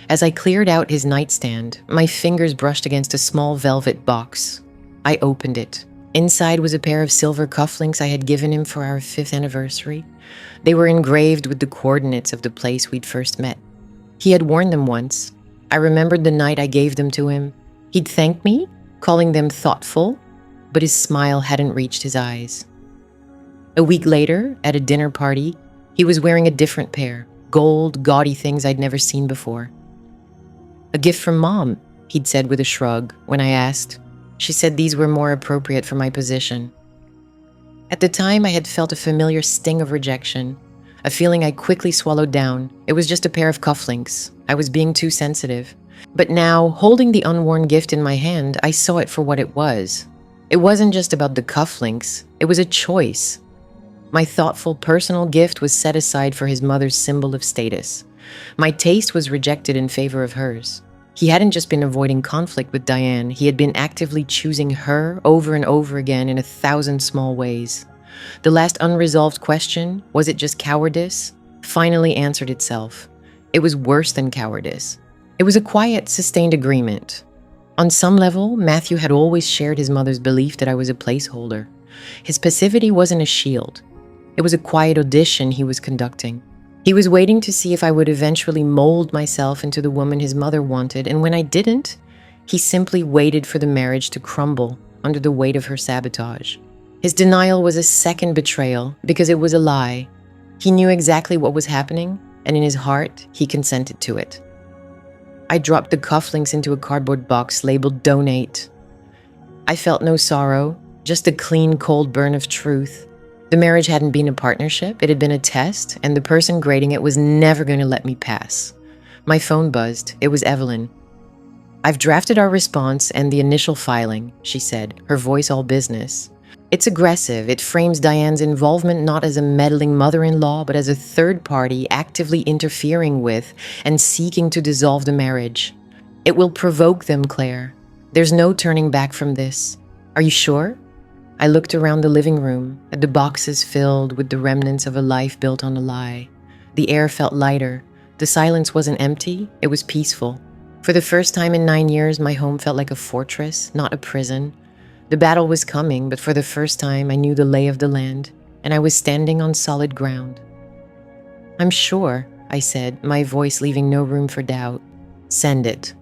As I cleared out his nightstand, my fingers brushed against a small velvet box. I opened it. Inside was a pair of silver cufflinks I had given him for our 5th anniversary. They were engraved with the coordinates of the place we'd first met. He had worn them once. I remembered the night I gave them to him. He'd thanked me, calling them thoughtful, but his smile hadn't reached his eyes. A week later, at a dinner party, he was wearing a different pair, gold, gaudy things I'd never seen before. "A gift from Mom," he'd said with a shrug when I asked. She said these were more appropriate for my position. At the time, I had felt a familiar sting of rejection, a feeling I quickly swallowed down. It was just a pair of cufflinks. I was being too sensitive. But now, holding the unworn gift in my hand, I saw it for what it was. It wasn't just about the cufflinks, it was a choice. My thoughtful personal gift was set aside for his mother's symbol of status. My taste was rejected in favor of hers. He hadn't just been avoiding conflict with Diane, he had been actively choosing her over and over again in 1,000 small ways. The last unresolved question, was it just cowardice, finally answered itself. It was worse than cowardice. It was a quiet, sustained agreement. On some level, Matthew had always shared his mother's belief that I was a placeholder. His passivity wasn't a shield. It was a quiet audition he was conducting. He was waiting to see if I would eventually mold myself into the woman his mother wanted, and when I didn't, he simply waited for the marriage to crumble under the weight of her sabotage. His denial was a second betrayal because it was a lie. He knew exactly what was happening, and in his heart, he consented to it. I dropped the cufflinks into a cardboard box labeled "Donate." I felt no sorrow, just a clean, cold burn of truth. The marriage hadn't been a partnership, it had been a test, and the person grading it was never going to let me pass. My phone buzzed. It was Evelyn. "I've drafted our response and the initial filing," she said, her voice all business. "It's aggressive. It frames Diane's involvement not as a meddling mother-in-law, but as a third party actively interfering with and seeking to dissolve the marriage. It will provoke them, Claire. There's no turning back from this. Are you sure?" I looked around the living room, at the boxes filled with the remnants of a life built on a lie. The air felt lighter. The silence wasn't empty, it was peaceful. For the first time in 9 years, my home felt like a fortress, not a prison. The battle was coming, but for the first time, I knew the lay of the land, and I was standing on solid ground. "I'm sure," I said, my voice leaving no room for doubt. "Send it."